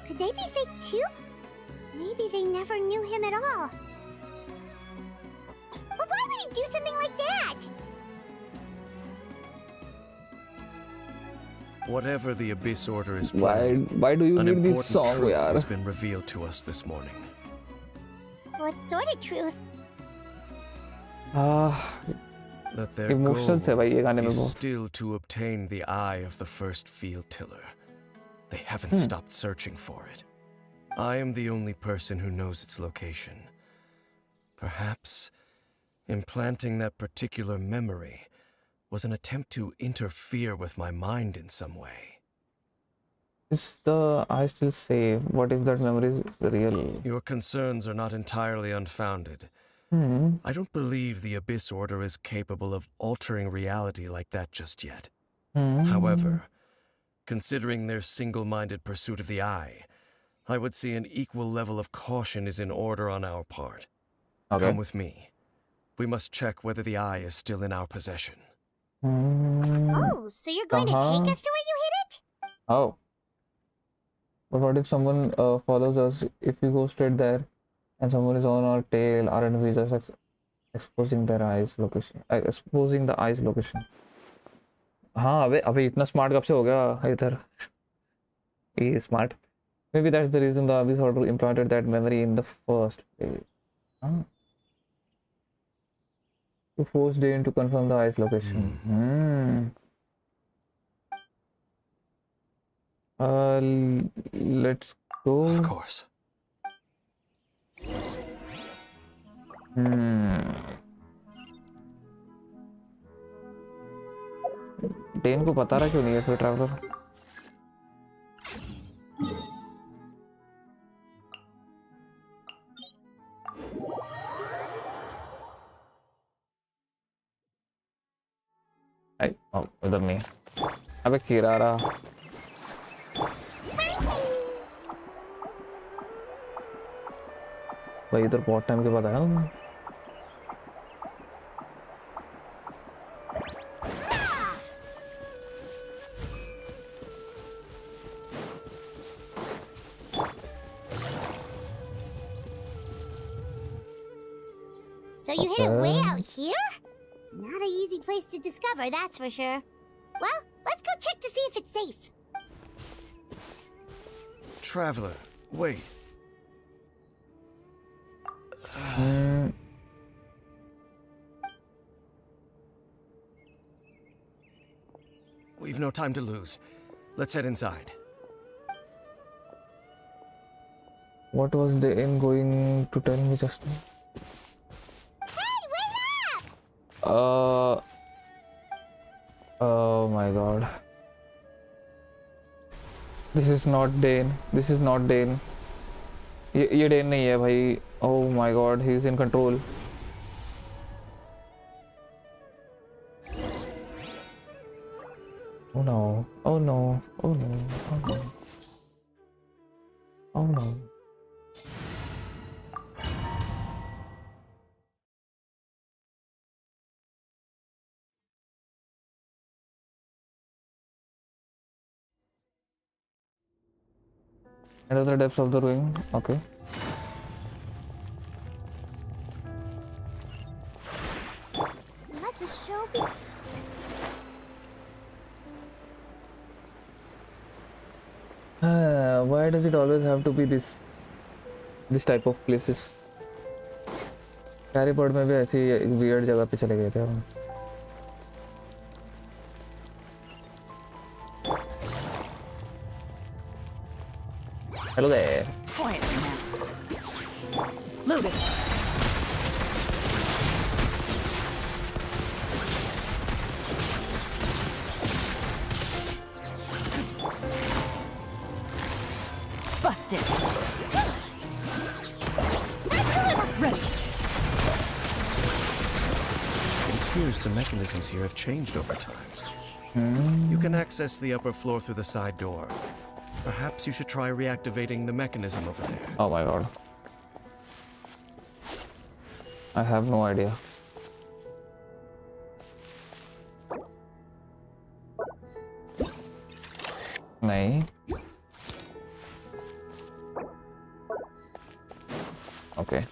could they be fake too? Maybe they never knew him at all. But why would he do something like that? Whatever the Abyss Order is Why planning, do you an need this important song, truth yaar? has been revealed to us this morning. What sort of truth? That their Emotions है भाई ये गाने goal में is बहुत. still to obtain the eye of the first field tiller. They haven't stopped searching for it. I am the only person who knows its location. Perhaps implanting that particular memory was an attempt to interfere with my mind in some way. Is the I still say what if that memory is real? Your concerns are not entirely unfounded. I don't believe the Abyss Order is capable of altering reality like that just yet. However, considering their single-minded pursuit of the eye, I would see an equal level of caution is in order on our part. Okay. Come with me. We must check whether the eye is still in our possession. Oh, so you're going to take us to where you hid it? Oh. But what if someone follows us? If we go straight there and someone is on our tail, aren't we just exposing their eyes location? Exposing the eyes location. हाँ अबे इतना smart कब से हो गया इधर? He is smart. Maybe that's the reason the Abyss Order implanted that memory in the first place. Huh? To force Dane to confirm the eyes location. Let's go. Of course. डेन को पता रहा क्यों नहीं है फिर ट्रैवलर? उधर नहीं. अबे कीड़ा रहा. भाई इधर बहुत टाइम के बाद आया हूँ. So you hid it way out here? Not an easy place to discover, that's for sure. Well, let's go check to see if it's safe. Traveler, wait. We've no time to lose. Let's head inside. What was Dane going to tell me just now? Oh my god. This is not Dane. This is not Dane. ये Dane नहीं है भाई. Oh my god, he is in control. Oh no. Oh no. Oh no. Oh no. Oh no. Enter the depths of the ruin. Okay. Let the show be. Why does it always have to be this type of places? Carry bird में भी ऐसी एक weird जगह पे चले गए थे हम. Hello there. Quietly now. Loaded. Busted. Ready. It appears the mechanisms here have changed over time. You can access the upper floor through the side door. Perhaps you should try reactivating the mechanism over there. Oh my god. I have no idea. नहीं. Okay.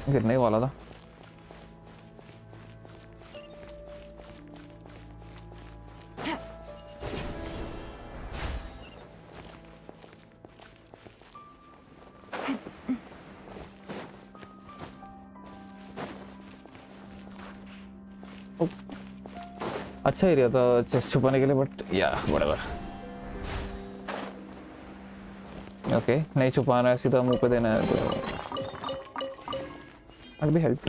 गिरने वाला था. अच्छा area था chest छुपाने के लिए but या व्हाटएवर. ओके नहीं छुपाना है सीधा मुंह पे देना है तो I'll be helped.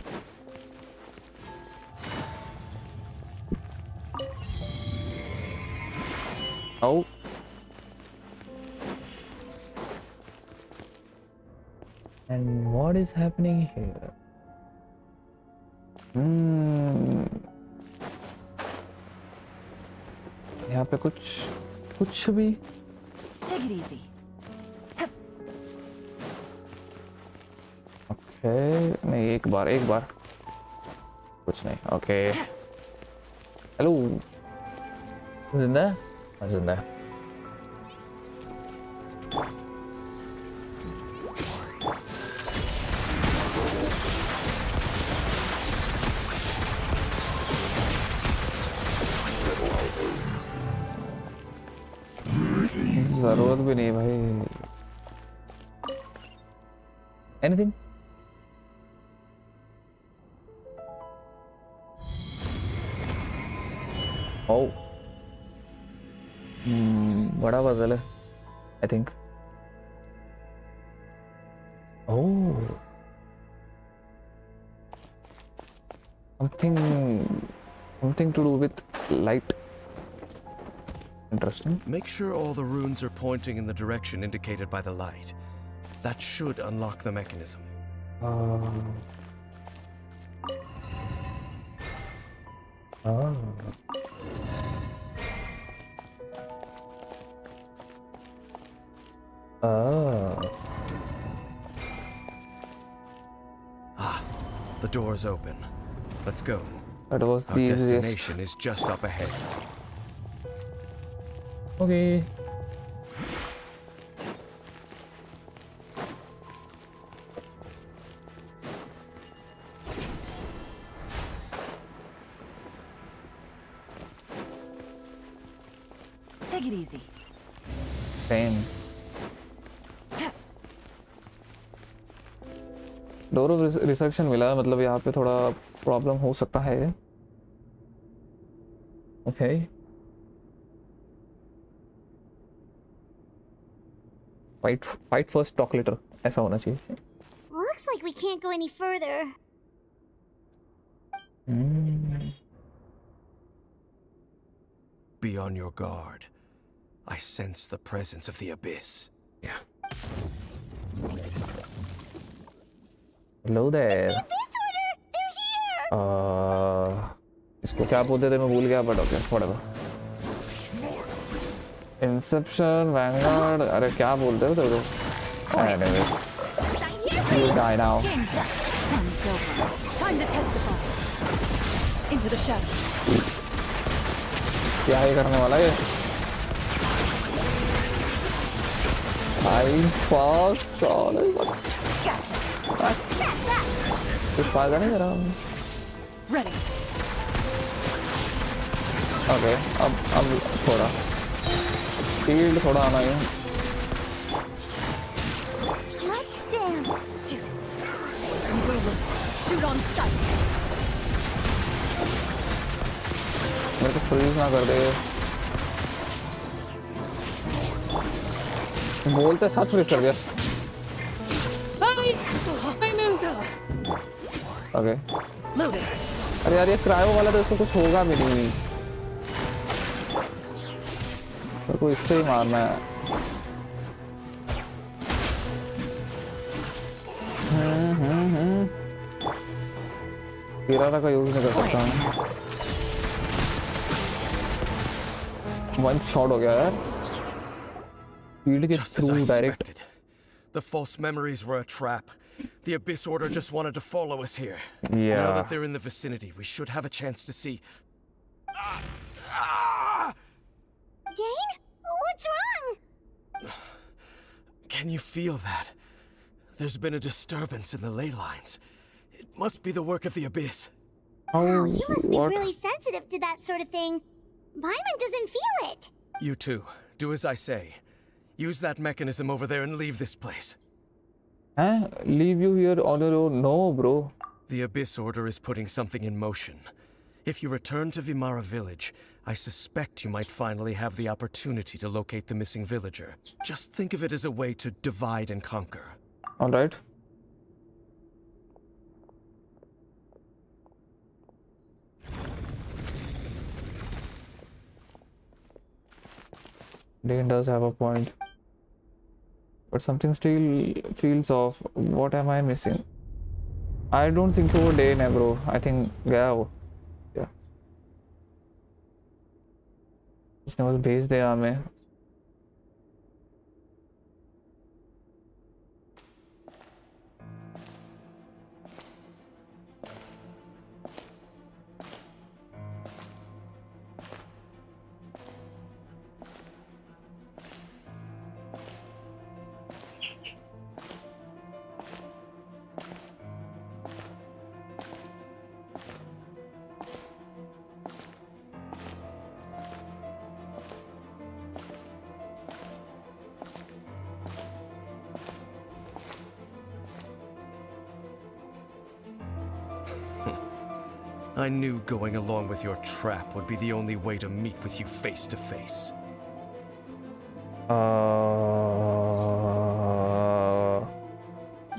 Oh. And what is happening here? यहाँ पे कुछ भी Take it easy. ओके नहीं एक बार कुछ नहीं ओके हेलो जिंदा है हाँ, जिंदा है जरूरत भी नहीं भाई एनीथिंग ओ बड़ा पजल है I think oh something to do with light. Interesting. Make sure all the runes are pointing in the direction indicated by the light. That should unlock the mechanism. The door's open. Let's go. That was Our the easiest. destination is just up ahead. Okay. Take it easy. Same. Door of resurrection मिला मतलब यहाँ पे थोड़ा problem हो सकता है okay fight first talk later ऐसा होना चाहिए Looks like we can't go any further. Be on your guard. I sense the presence of the abyss. Hello there. Abyss order! They're here! इसको क्या बोलते थे मैं भूल गया but okay whatever. Inception, Vanguard, अरे क्या बोलते हो तेरे को? Anyway, you die now. Time's over. Time to testify. Into the shadows. क्या ही करने वाला है? I'm fast, Gotcha. कुछ फायदा नहीं कर रहा हूँ. Ready. ओके अब थोड़ा फील्ड थोड़ा आना है. Let's dance. Shoot. You will look. Shoot on sight. मेरे को फ्रीज ना कर दे. बोलते साथ फ्रीज कर दिया. Okay Loaded. अरे यार ये क्रायो वाला तो इसको कुछ होगा भी नहीं. मेरे को इससे ही मारना है. किराना का यूज नहीं कर सकता हूँ. वन शॉट हो गया यार. फील्ड के Just as I through direct. suspected. The false memories were a trap. The Abyss Order just wanted to follow us here. Now Yeah. that they're in the vicinity, we should have a chance to see. Dane? What's wrong? Can you feel that? There's been a disturbance in the ley lines. It must be the work of the Abyss. Oh, Wow, you must be what? really sensitive to that sort of thing. Paimon doesn't feel it. You too. Do as I say. Use that mechanism over there and leave this place. Huh? Leave you here on your own? No, bro. The Abyss Order is putting something in motion. If you return to Vimara village, I suspect you might finally have the opportunity to locate the missing villager. Just think of it as a way to divide and conquer. All right. Dane does have a point. But something still feels off. What am I missing? I don't think so, Dane, bro. I think, yeah. इसने बस भेज दिया हमें. I knew going along with your trap would be the only way to meet with you face to face.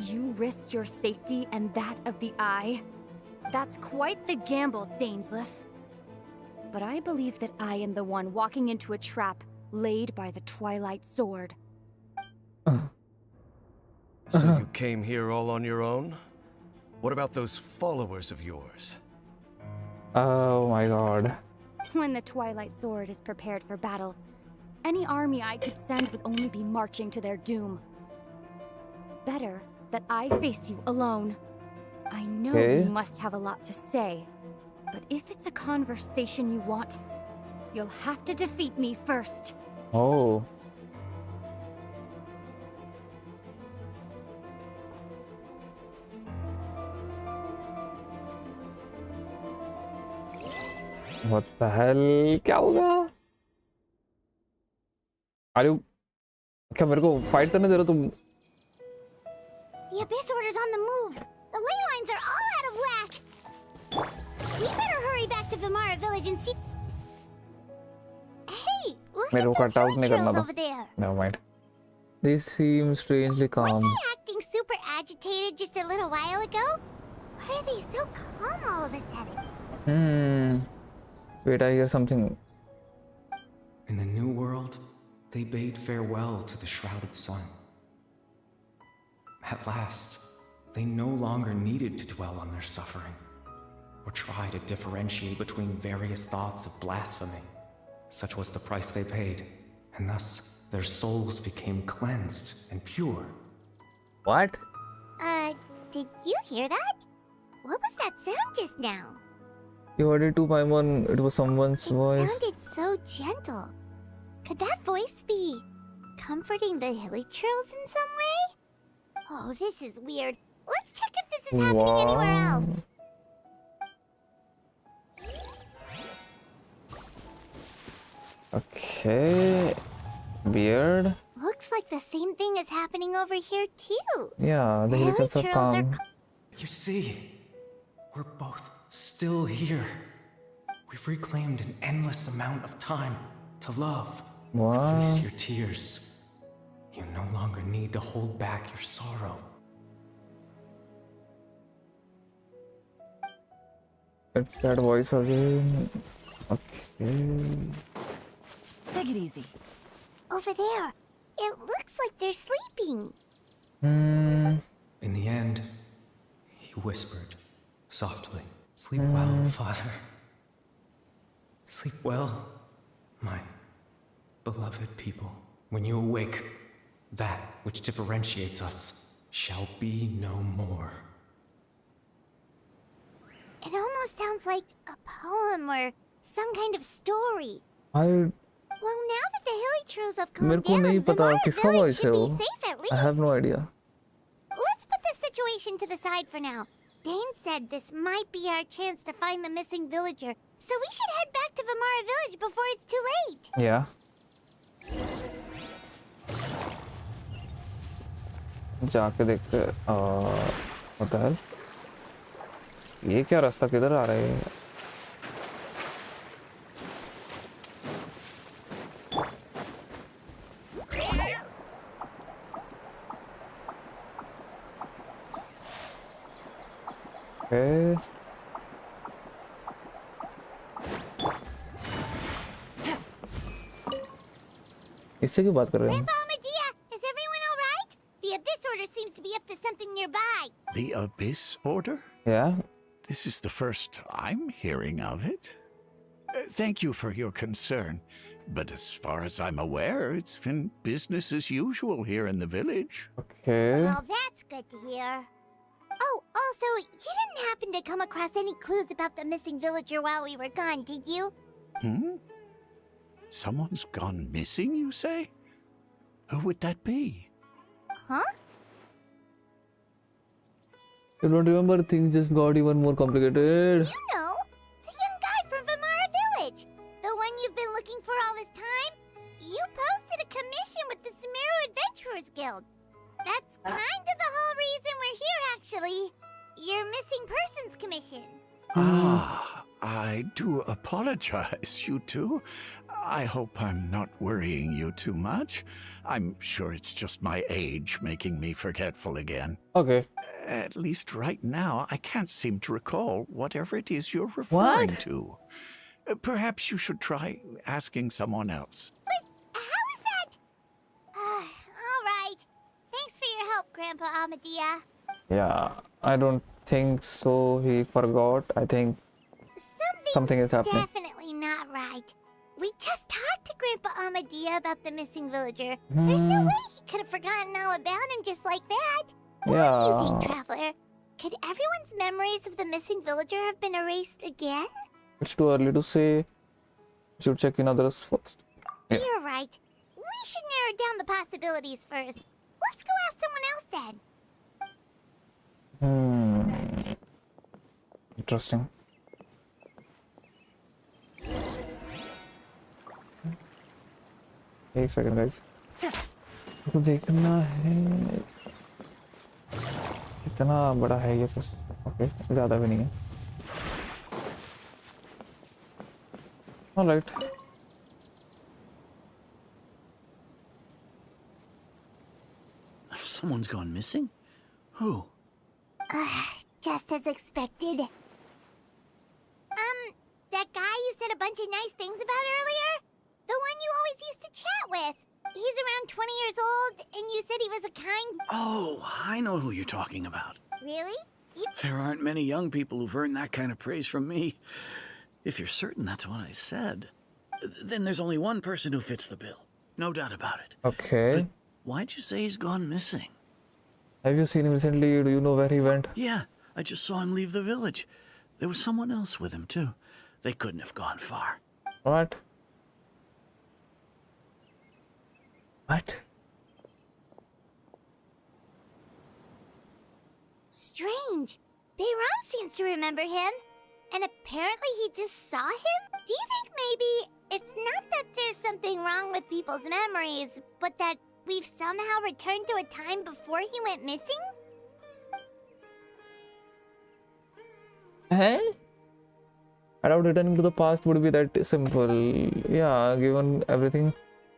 You risked your safety and that of the Eye? That's quite the gamble, Dainsleif. But I believe that I am the one walking into a trap laid by the Twilight Sword. So you came here all on your own? What about those followers of yours? Oh my god. When the Twilight Sword is prepared for battle, any army I could send would only be marching to their doom. Better that I face you alone. I know you must have a lot to say, but if it's a conversation you want, you'll have to defeat me first. Oh. What the hell? क्या होगा? Are you? क्या मेरे को fight करने दे रहे हो तुम? The Abyss Order's on the move. The ley lines are all out of whack. We better hurry back to Vimara Village and see. Hey, look मेरे को at cut those out hilly नहीं करना trails था. over there. Never mind. These seem strangely Weren't calm. they acting super agitated just a little while ago? Why are they so calm all of a sudden? Wait, I hear something. In the New World, they bade farewell to the shrouded sun. At last, they no longer needed to dwell on their suffering, or try to differentiate between various thoughts of blasphemy. Such was the price they paid, and thus their souls became cleansed and pure. What? Did you hear that? What was that sound just now? You heard it too, Paimon. It was someone's It voice. sounded so gentle. Could that voice be comforting the hilly trails in some way? Oh, this is weird. Let's check if this is happening anywhere else. Okay. Weird. Looks like the same thing is happening over here too. Yeah, the hilly trails are trails are calm. You see, we're both still here. We've reclaimed an endless amount of time to love. Wow. Release your tears. You no longer need to hold back your sorrow. It's that voice again. Okay. Take it easy. over there. It looks like they're sleeping. In the end, he whispered softly, "Sleep well, Father. Sleep well, my beloved people. When you awake, that which differentiates us shall be no more." It almost sounds like a poem or some kind of story. Well, now that the hilly trolls have मेरे calmed को down, नहीं पता Vimara किसका village voice है should वो. be safe at least. I have no idea. Let's put this situation to the side for now. Dane said this might be our chance to find the missing villager, so we should head back to Vimara village before it's too late. Yeah. जाके देखते what the hell? ये क्या रास्ता किधर आ रहा है? Okay. इससे क्यों बात कर रहे हैं? Grandpa Medea, is everyone all right? The Abyss Order seems to be up to something nearby. The Abyss Order? Yeah. This is the first I'm hearing of it. Thank you for your concern. But as far as I'm aware, it's been business as usual here in the village. Okay. Well, that's good to hear. Oh, also, you didn't happen to come across any clues about the missing villager while we were gone, did you? Someone's gone missing, you say? Who would that be? Huh? You don't remember, things just got even more complicated. You know, the young guy from Vimara Village. The one you've been looking for all this time. You posted a commission with the Sumeru Adventurers Guild. That's kind of the whole reason we're here, actually. Your missing persons commission. Ah, I do apologize, you two. I hope I'm not worrying you too much. I'm sure it's just my age making me forgetful again. Okay. At least right now, I can't seem to recall whatever it is you're referring to. Perhaps you should try asking someone else. But how is that? All right. Thanks for your help, Grandpa Amadea. Yeah, I don't think so. He forgot. I think something is happening. Definitely not right. We just talked to Grandpa Amadea about the missing villager. There's no way he could have forgotten all about him just like that. What do you think, Traveler? Could everyone's memories of the missing villager have been erased again? It's too early to say. Should check in others first. Yeah. You're right. We should narrow down the possibilities first. Let's go ask someone else then. Interesting. एक second guys तो देखना है कितना बड़ा है ये बस okay ज़्यादा भी नहीं है alright Someone's gone missing? Who? Just as expected. That guy you said a bunch of nice things about earlier? The one you always used to chat with. He's around 20 years old, and you said he was a kind... Oh, I know who you're talking about. Really? There aren't many young people who've earned that kind of praise from me. If you're certain that's what I said, then there's only one person who fits the bill. No doubt about it. Okay. But why'd you say he's gone missing? Have you seen him recently? Do you know where he went? Yeah, I just saw him leave the village. There was someone else with him, too. They couldn't have gone far. What? What? Strange. Bayram seems to remember him. And apparently he just saw him? Do you think maybe it's not that there's something wrong with people's memories, but that we've somehow returned to a time before he went missing? Hey? I doubt returning to the past would be that simple. Yeah, given everything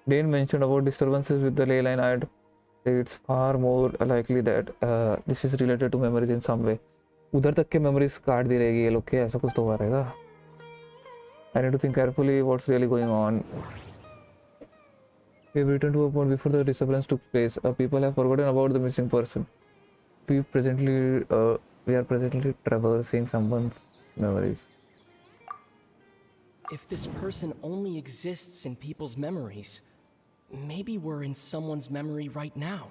Dane mentioned about disturbances with the ley line, I'd say it's far more likely that this is related to memories in some way. उधर तक के memories काट दी रहेगी ये लोग के ऐसा कुछ तो हुआ रहेगा. I need to think carefully what's really going on. We've returned to a point before the disappearance took place. People have forgotten about the missing person. We are presently traversing someone's memories. If this person only exists in people's memories, maybe we're in someone's memory right now.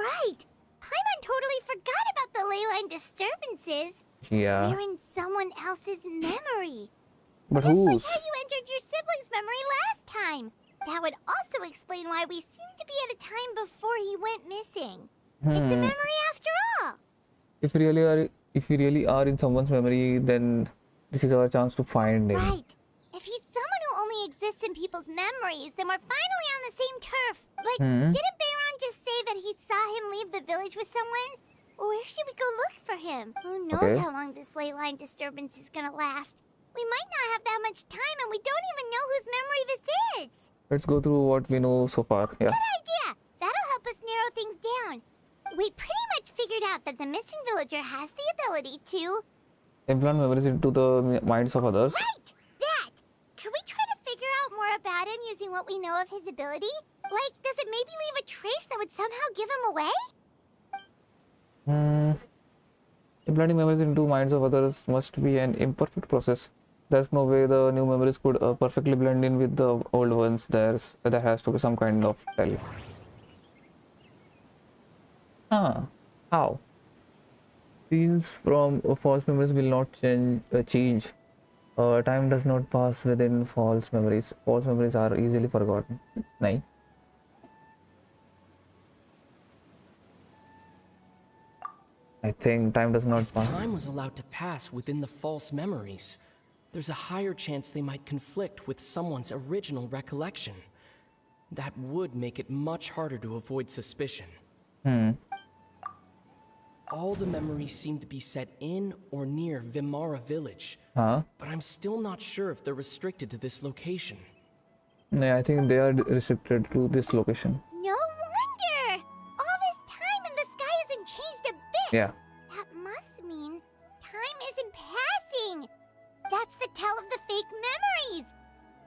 Right! Paimon totally forgot about the ley line disturbances. Yeah. We're in someone else's memory. But Just whose? like how you entered your sibling's memory last time. That would also explain why we seem to be at a time before he went missing. It's a memory after all. If we really are in someone's memory, then this is our chance to find him. Right. If he's someone who only exists in people's memories, then we're finally on the same turf. But didn't Bayron just say that he saw him leave the village with someone? Where should we go look for him? Who knows how long this ley line disturbance is gonna last? We might not have that much time, and we don't even know whose memory this is. Let's go through what we know so far. Yeah. Good idea. That'll help us narrow things down. We pretty much figured out that the missing villager has the ability to... Implant memories into the minds of others. Right! That! Could we try to figure out more about him using what we know of his ability? Like, does it maybe leave a trace that would somehow give him away? Implanting memories into minds of others must be an imperfect process. There's no way the new memories could perfectly blend in with the old ones. There has to be some kind of tell. How? Scenes from false memories will not change. Time does not pass within false memories. False memories are easily forgotten. Nahin. I think time does not If pass. time was allowed to pass within the false memories, there's a higher chance they might conflict with someone's original recollection. That would make it much harder to avoid suspicion. All the memories seem to be set in or near Vimara village, Huh? but I'm still not sure if they're restricted to this location. Yeah, I think they are restricted to this location. No wonder! All this time and the sky hasn't changed a bit! Yeah. That must mean time isn't passing! That's the tell of the fake memories!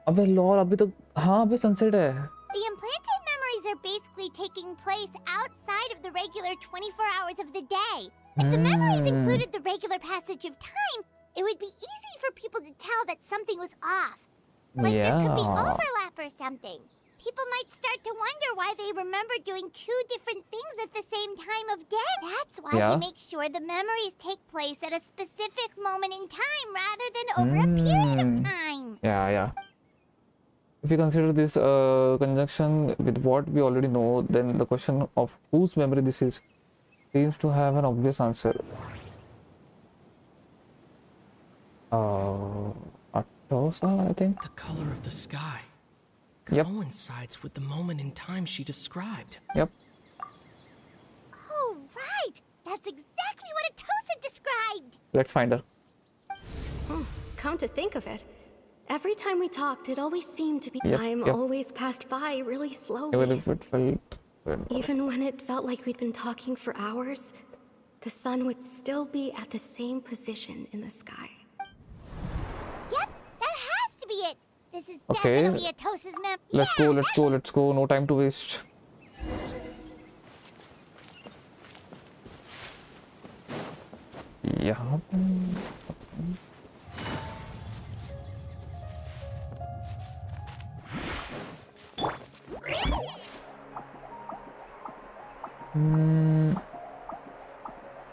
अबे lol अभी तो हाँ अभी sunset है. The implanted memories are basically taking place outside of the regular 24 hours of the day. If the memories included the regular passage of time, it would be easy for people to tell that something was off. Like there could be overlap or something. People might start to wonder why they remember doing two different things at the same time of day. That's why he makes sure the memories take place at a specific moment in time rather than over a period of time. Yeah. If we consider this conjunction with what we already know, then the question of whose memory this is seems to have an obvious answer. Atosa, I think. The color of the sky Yep. coincides with the moment in time she described. Yep. Oh, right! That's exactly what Atosa described! Let's find her. Come to think of it, every time we talked, it always seemed to be time yep. always passed by really Even slowly. if it felt. Even when it felt like we'd been talking for hours, the sun would still be at the same position in the sky. Yep, that has to be it! This is Okay. definitely Atosa's map. Let's go. No time to waste. यहाँ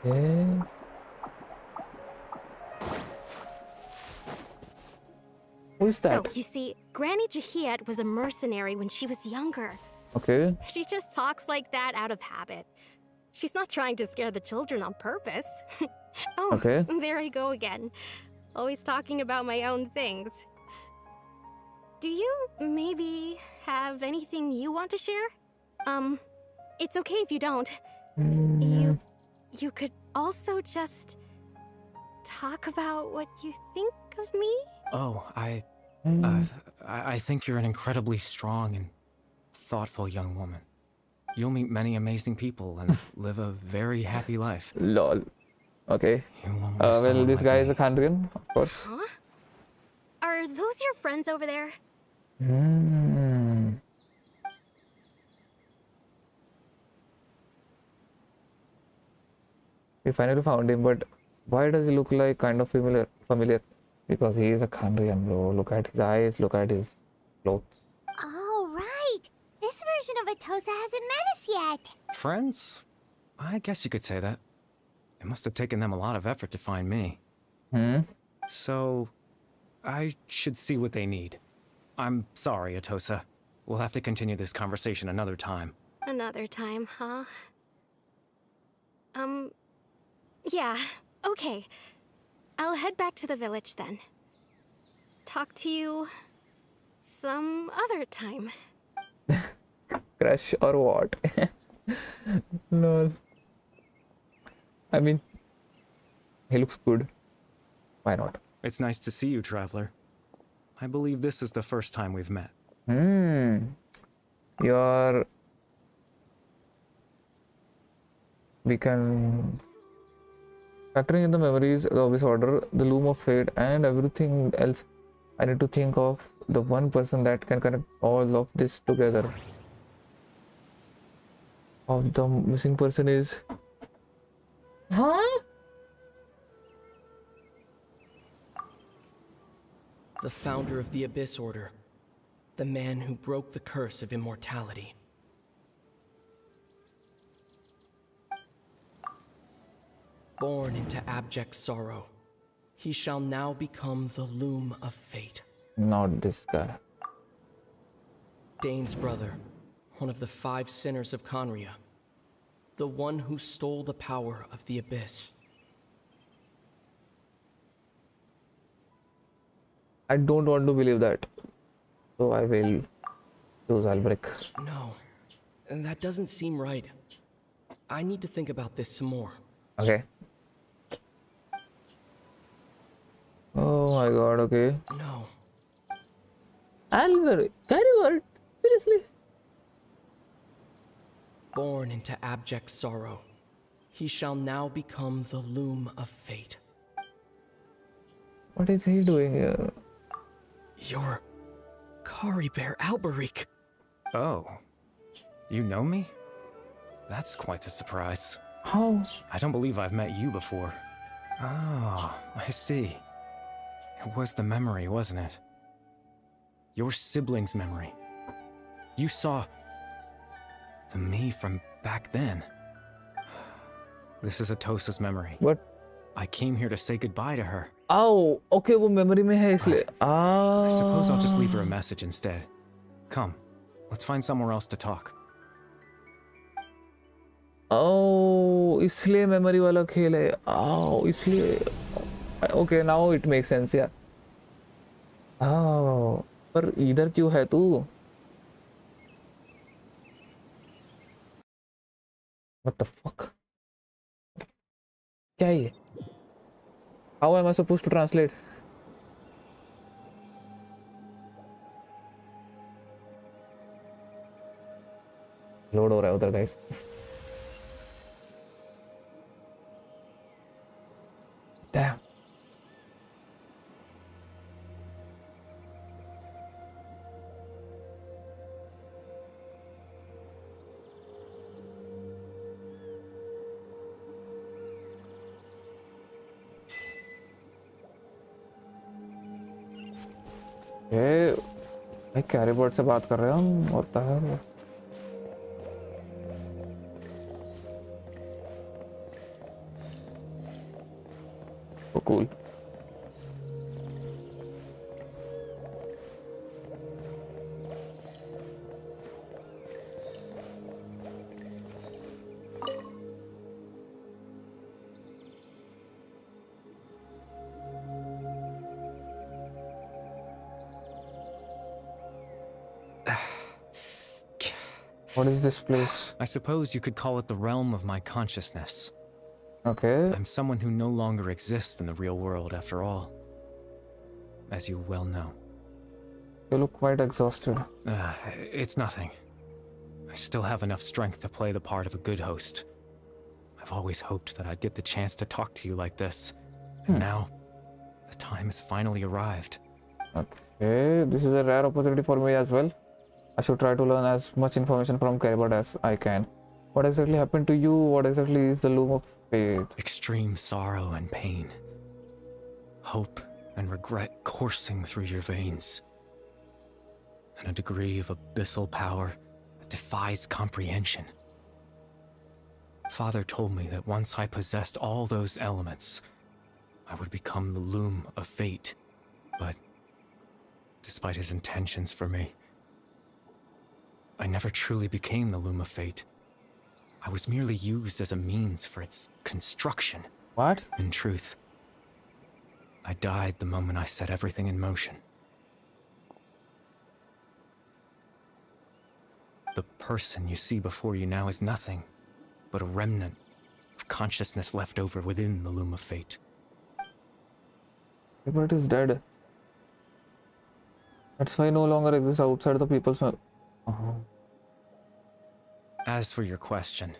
okay. Who is that? So, you see, Granny Jahiet was a mercenary when she was younger. Okay. She just talks like that out of habit. She's not trying to scare the children on purpose. Oh, Okay. there I go again. Always talking about my own things. Do you maybe have anything you want to share? It's okay if you don't. You could also just talk about what you think of me? Oh, I think you're an incredibly strong and thoughtful young woman. You'll meet many amazing people and live a very happy life. Lol. Okay. You won't miss Well, someone this like guy me. is a Khandrian, of course. Huh? Are those your friends over there? We finally found him, but why does he look like kind of familiar? Because he is a Khandrian, bro. Look at his eyes, look at his clothes. Oh, right! This version of Atosa hasn't met us yet! Friends? I guess you could say that. It must have taken them a lot of effort to find me. So, I should see what they need. I'm sorry, Atosa. We'll have to continue this conversation another time. Another time, huh? Yeah, okay. I'll head back to the village then. Talk to you some other time. Crush or what? Lol. I mean, he looks good. Why not? It's nice to see you, Traveler. I believe this is the first time we've met. We can factoring in the memories, the obvious order, the loom of fate, and everything else. I need to think of the one person that can connect all of this together. Of the missing person is. Huh? the founder of the Abyss Order, the man who broke the curse of immortality. Born into abject sorrow, he shall now become the loom of fate. Not this guy. Dane's brother, one of the 5 sinners of Conria, the one who stole the power of the Abyss. I don't want to believe that, so I will choose Albrecht. No, that doesn't seem right. I need to think about this some more. Okay. Oh my god, okay. No. Albrecht, Caribert, seriously? Born into abject sorrow, he shall now become the loom of fate. What is he doing here? You're Caribert Alberic. Oh, you know me? That's quite the surprise. How? I don't believe I've met you before. Ah, I see. It was the memory, wasn't it? Your sibling's memory. You saw the me from back then. This is Atosa's memory. What? I came here to say goodbye to her. Oh, okay, वो memory में है इसलिए. I suppose I'll just leave her a message instead. Come, let's find somewhere else to talk. Oh, इसलिए memory वाला खेल है. Oh, इसलिए. Okay, now it makes sense, yeah. Oh, पर इधर क्यों है तू? What the fuck? क्या है ये? How am I supposed to translate? Load हो रहा है उधर गाइस. Damn. ये भाई कैरीबर्ड से बात कर रहे हैं हम. होता है वो cool. What is this place? I suppose you could call it the realm of my consciousness. Okay. I'm someone who no longer exists in the real world after all, as you well know. You look quite exhausted. It's nothing. I still have enough strength to play the part of a good host. I've always hoped that I'd get the chance to talk to you like this. And now, the time has finally arrived. Okay, this is a rare opportunity for me as well. I should try to learn as much information from Caribert as I can. What exactly happened to you? What exactly is the loom of fate? Extreme sorrow and pain. Hope and regret coursing through your veins. And a degree of abyssal power that defies comprehension. Father told me that once I possessed all those elements, I would become the loom of fate. But despite his intentions for me, I never truly became the loom of fate. I was merely used as a means for its construction. What? In truth, I died the moment I set everything in motion. The person you see before you now is nothing but a remnant of consciousness left over within the loom of fate. Caribert is dead. That's why he no longer exists outside the people's. As for your question,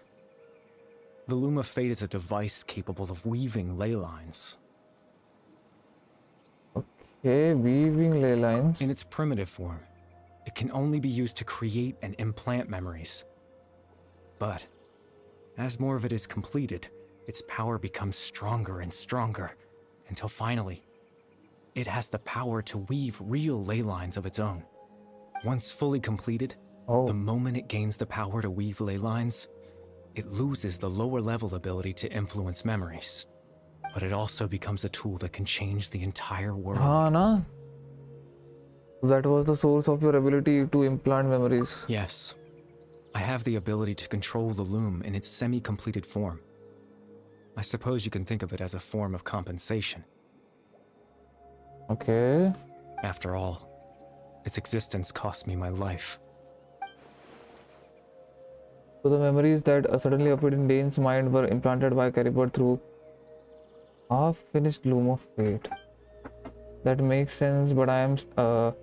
the loom of fate is a device capable of weaving ley lines. Okay, weaving ley lines. In its primitive form, it can only be used to create and implant memories. But as more of it is completed, its power becomes stronger and stronger, until finally, it has the power to weave real ley lines of its own. Once fully completed, the moment it gains the power to weave ley lines, it loses the lower level ability to influence memories. But it also becomes a tool that can change the entire world. हाँ ना? That was the source of your ability to implant memories. Yes. I have the ability to control the loom in its semi-completed form. I suppose you can think of it as a form of compensation. Okay. After all, its existence cost me my life. So the memories that suddenly appeared in Dane's mind were implanted by Caribert through half-finished Loom of Fate. That makes sense, but I am still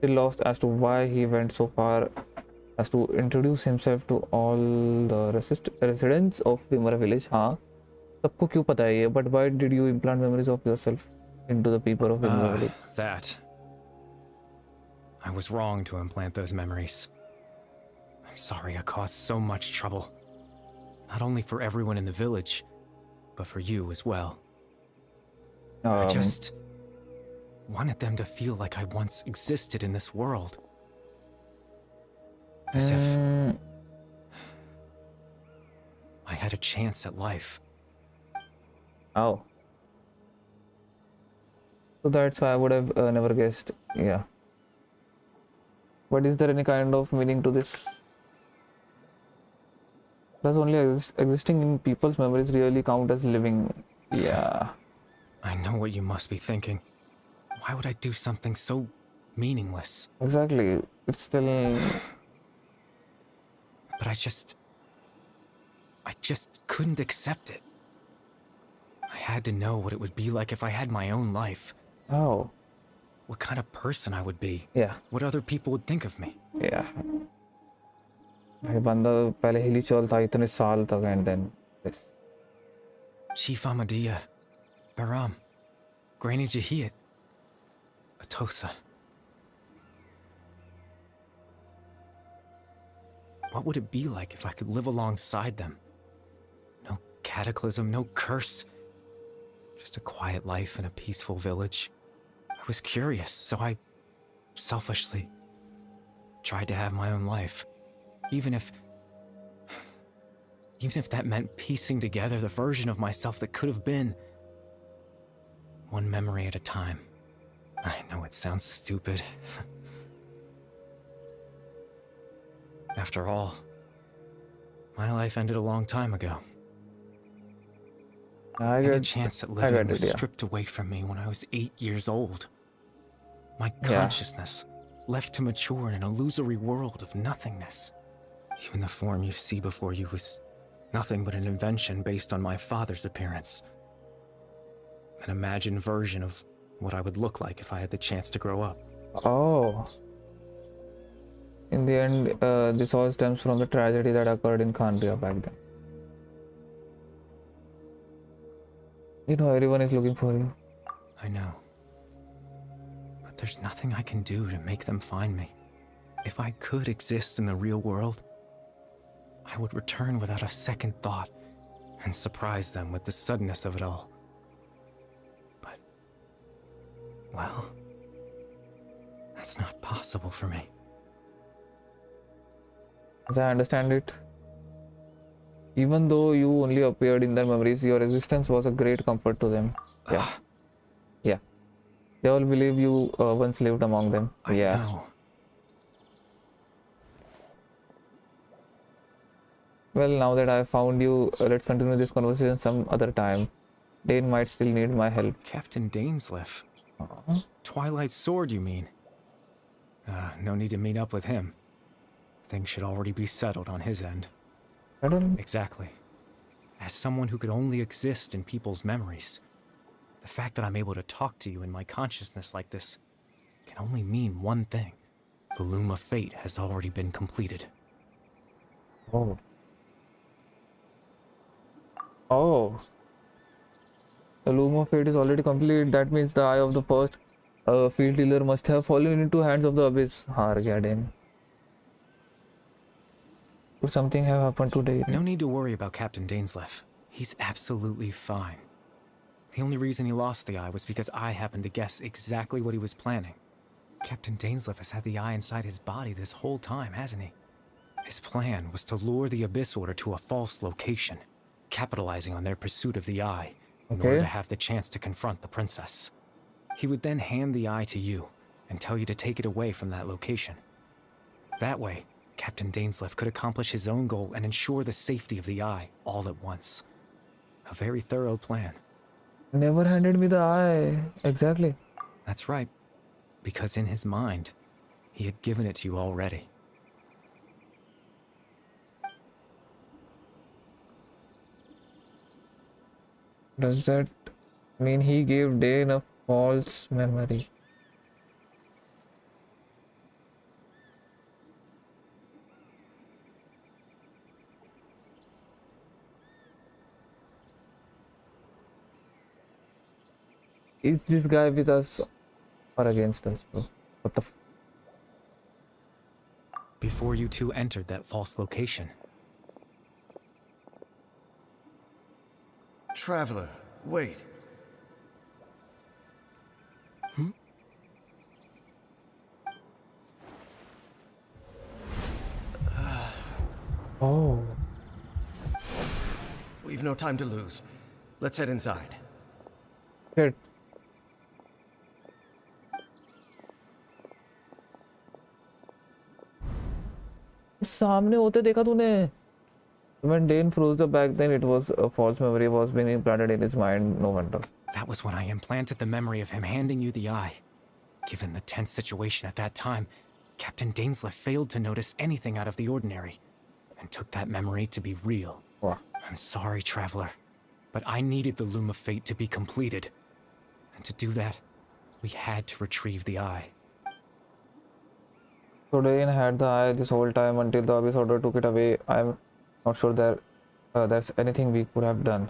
lost as to why he went so far as to introduce himself to all the residents of Vimara village. हाँ, सबको क्यों पता है ये? But why did you implant memories of yourself into the people of Vimara village? That. I was wrong to implant those memories. I'm sorry I caused so much trouble. Not only for everyone in the village, but for you as well. I just wanted them to feel like I once existed in this world. As if I had a chance at life. Oh. So that's why I would have never guessed. Yeah. But is there any kind of meaning to this? Does only existing in people's memories really count as living? Yeah. I know what you must be thinking. Why would I do something so meaningless? Exactly. It's still... But I just couldn't accept it. I had to know what it would be like if I had my own life. Oh. What kind of person I would be. Yeah. What other people would think of me. Yeah. भाई बंदा पहले हिली चल था इतने साल तक and then this. Chief Amadea, Baram, Granny Jahiyat, Atosa. What would it be like if I could live alongside them? No cataclysm, no curse. Just a quiet life in a peaceful village. I was curious, so I selfishly tried to have my own life. Even if that meant piecing together the version of myself that could have been. One memory at a time. I know it sounds stupid. After all, my life ended a long time ago. Any chance at living was stripped away from me when I was 8 years old. My consciousness left to mature in an illusory world of nothingness. Even the form you see before you was nothing but an invention based on my father's appearance. An imagined version of what I would look like if I had the chance to grow up. Oh. In the end, this all stems from the tragedy that occurred in Khanria back then. You know, everyone is looking for you. I know. But there's nothing I can do to make them find me. If I could exist in the real world, I would return without a second thought and surprise them with the suddenness of it all. But, well, that's not possible for me. As I understand it, even though you only appeared in their memories, your existence was a great comfort to them. Yeah. Yeah. They all believe you once lived among them. I know. Well, now that I found you, let's continue this conversation some other time. Dane might still need my help. Captain Dainsleif. Twilight's sword, you mean? No need to meet up with him. Things should already be settled on his end. Exactly. As someone who could only exist in people's memories, the fact that I'm able to talk to you in my consciousness like this can only mean one thing. The Loom of Fate has already been completed. Oh. Oh. The Loom of Fate is already complete. That means the eye of the first field dealer must have fallen into hands of the abyss. Dane. Could something have happened today? No need to worry about Captain Dainsleif. He's absolutely fine. The only reason he lost the eye was because I happened to guess exactly what he was planning. Captain Dainsleif has had the eye inside his body this whole time, hasn't he? His plan was to lure the Abyss Order to a false location, capitalizing on their pursuit of the eye in order to have the chance to confront the princess. He would then hand the eye to you and tell you to take it away from that location. That way, Captain Dainsleif could accomplish his own goal and ensure the safety of the eye all at once. A very thorough plan. Never handed me the eye. Exactly. That's right. Because in his mind, he had given it to you already. Does that mean he gave Dane a false memory? Is this guy with us or against us, bro? What the Before you two entered that false location, Traveler, wait. Oh. We've no time to lose. Let's head inside. Shit. सामने होते देखा तूने? When Dane froze the back, then it was a false memory was being implanted in his mind. No wonder. that was when I implanted the memory of him handing you the eye. Given the tense situation at that time, Captain Dainsleif failed to notice anything out of the ordinary and took that memory to be real. Wow. I'm sorry, Traveler, but I needed the Loom of Fate to be completed. And to do that, we had to retrieve the eye. So Dane had the eye this whole time until the Abyss Order took it away. I'm not sure there's anything we could have done.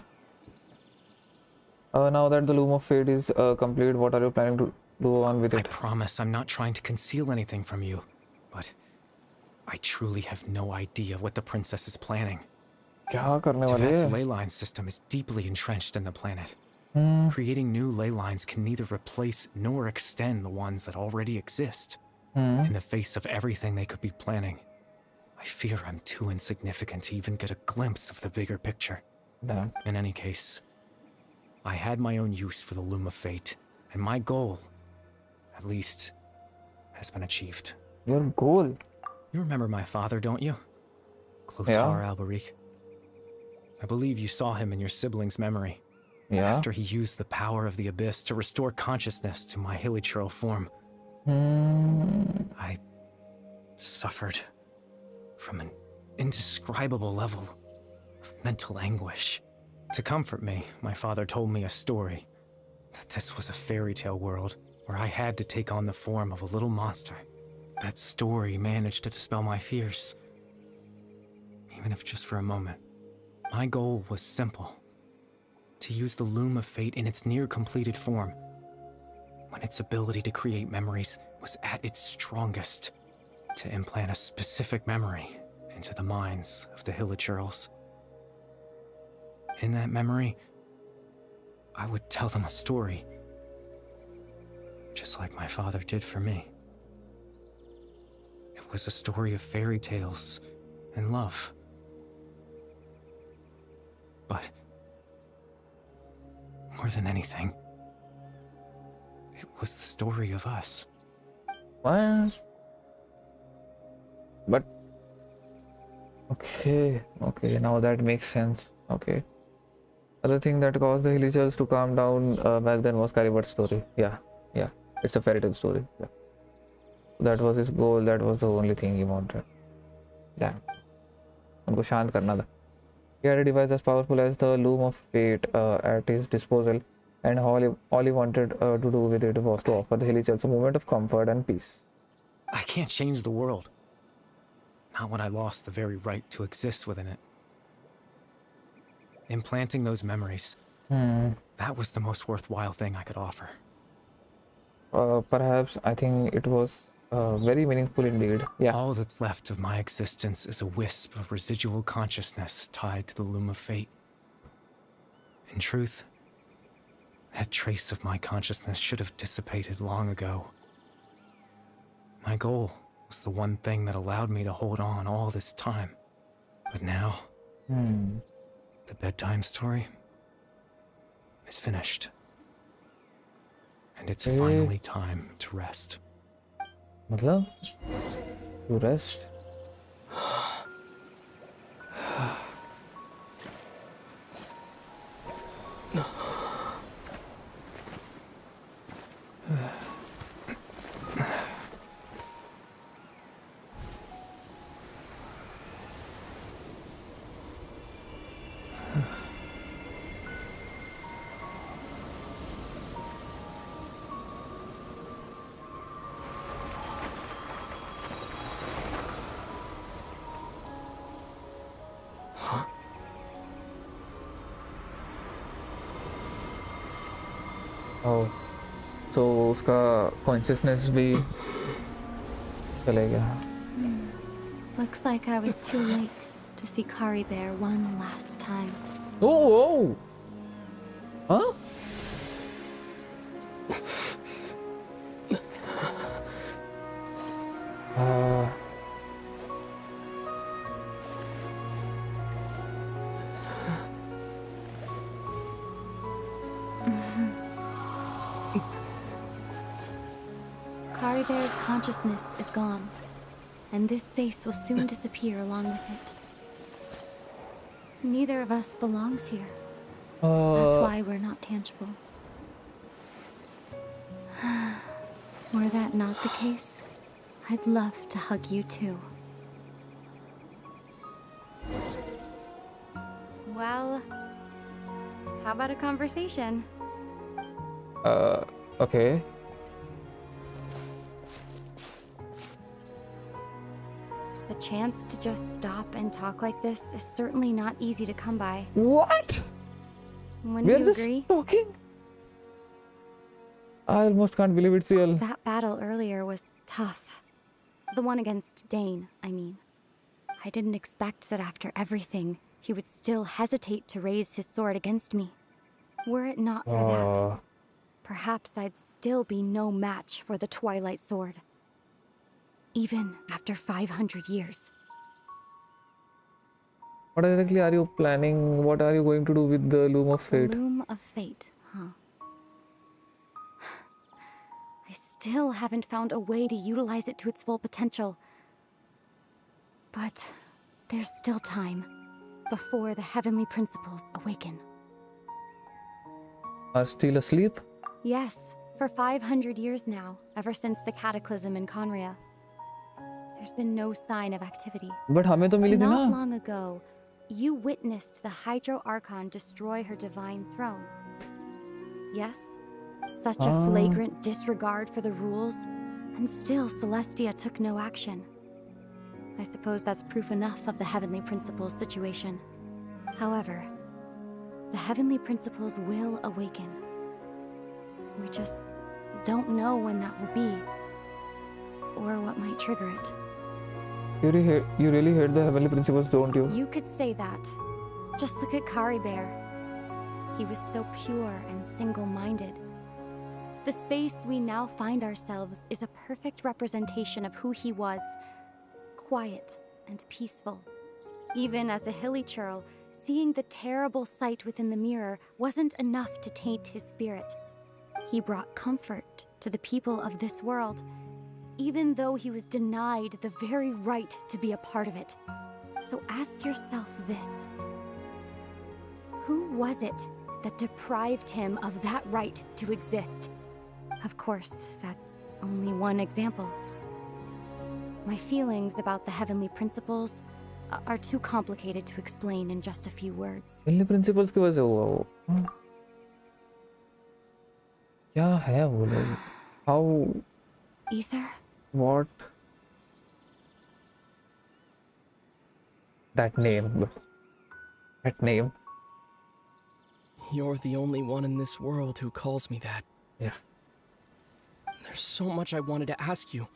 Now that the Loom of Fate is complete, what are you planning to do on with it? I promise I'm not trying to conceal anything from you, but I truly have no idea what the princess is planning. क्या करने वाले Tevat's हैं? ley line system is deeply entrenched in the planet. Creating new ley lines can neither replace nor extend the ones that already exist. In the face of everything they could be planning, I fear I'm too insignificant to even get a glimpse of the bigger picture. Damn. In any case, I had my own use for the Loom of Fate, and my goal, at least, has been achieved. Your goal? You remember my father, don't you? Clotar Yeah. Alberic. I believe you saw him in your sibling's memory. Yeah. After he used the power of the Abyss to restore consciousness to my hilichurl form, I suffered from an indescribable level of mental anguish. To comfort me, my father told me a story, that this was a fairy tale world where I had to take on the form of a little monster. That story managed to dispel my fears, even if just for a moment. My goal was simple: to use the Loom of Fate in its near-completed form, when its ability to create memories was at its strongest, to implant a specific memory into the minds of the hilichurls. In that memory, I would tell them a story, just like my father did for me. It was a story of fairy tales and love. But more than anything, it was the story of us. What? But okay, now that makes sense. Okay. Other thing that caused the hilichurls to calm down back then was Caribat's story. Yeah. It's a fairy tale story. Yeah. That was his goal. That was the only thing he wanted. Yeah. उनको शांत करना था. He had a device as powerful as the Loom of Fate at his disposal, and all he wanted to do with it was to offer the hilichurls a moment of comfort and peace. I can't change the world. Not when I lost the very right to exist within it. Implanting those memories, that was the most worthwhile thing I could offer. Perhaps I think it was very meaningful indeed. Yeah. All that's left of my existence is a wisp of residual consciousness tied to the Loom of Fate. In truth, That trace of my consciousness should have dissipated long ago. My goal was the one thing that allowed me to hold on all this time. But now, the bedtime story is finished. And it's finally time to rest. मतलब to rest. Oh, so उसका consciousness भी चले गया. Looks like I was too late to see Kari Bear one last time. Oh, huh? Kari Bear's consciousness is gone, and this space will soon disappear along with it. Neither of us belongs here. That's why we're not tangible. Were that not the case, I'd love to hug you too. Well, how about a conversation? Okay. The chance to just stop and talk like this is certainly not easy to come by. What? Wouldn't We are you just agree? talking. I almost can't believe it's real. That battle earlier was tough. The one against Dane, I mean. I didn't expect that after everything, he would still hesitate to raise his sword against me. Were it not for that, perhaps I'd still be no match for the Twilight Sword. Even after 500 years. What exactly are you planning? What are you going to do with the Loom of Fate? The Loom of Fate, huh? I still haven't found a way to utilize it to its full potential. But there's still time before the heavenly principles awaken. Are still asleep? Yes, for 500 years now, ever since the cataclysm in Conria. There's been no sign of activity. But हमें तो मिली थी Not ना? long ago, you witnessed the Hydro Archon destroy her divine throne. Yes, such a flagrant disregard for the rules, and still Celestia took no action. I suppose that's proof enough of the Heavenly Principles situation. However, the Heavenly Principles will awaken. We just don't know when that will be, or what might trigger it. You really hate the Heavenly Principles, don't you? You could say that. Just look at Kari Bear. He was so pure and single-minded. The space we now find ourselves is a perfect representation of who he was. Quiet and peaceful. Even as a hilly churl, seeing the terrible sight within the mirror wasn't enough to taint his spirit. He brought comfort to the people of this world, even though he was denied the very right to be a part of it. So ask yourself this. Who was it that deprived him of that right to exist? Of course, that's only one example. My feelings about the Heavenly Principles are too complicated to explain in just a few words. Heavenly Principles की वजह से हुआ वो. क्या है वो लोग? How? Ether? What? That name. That name. You're the only one in this world who calls me that. Yeah. There's so much I wanted to ask you,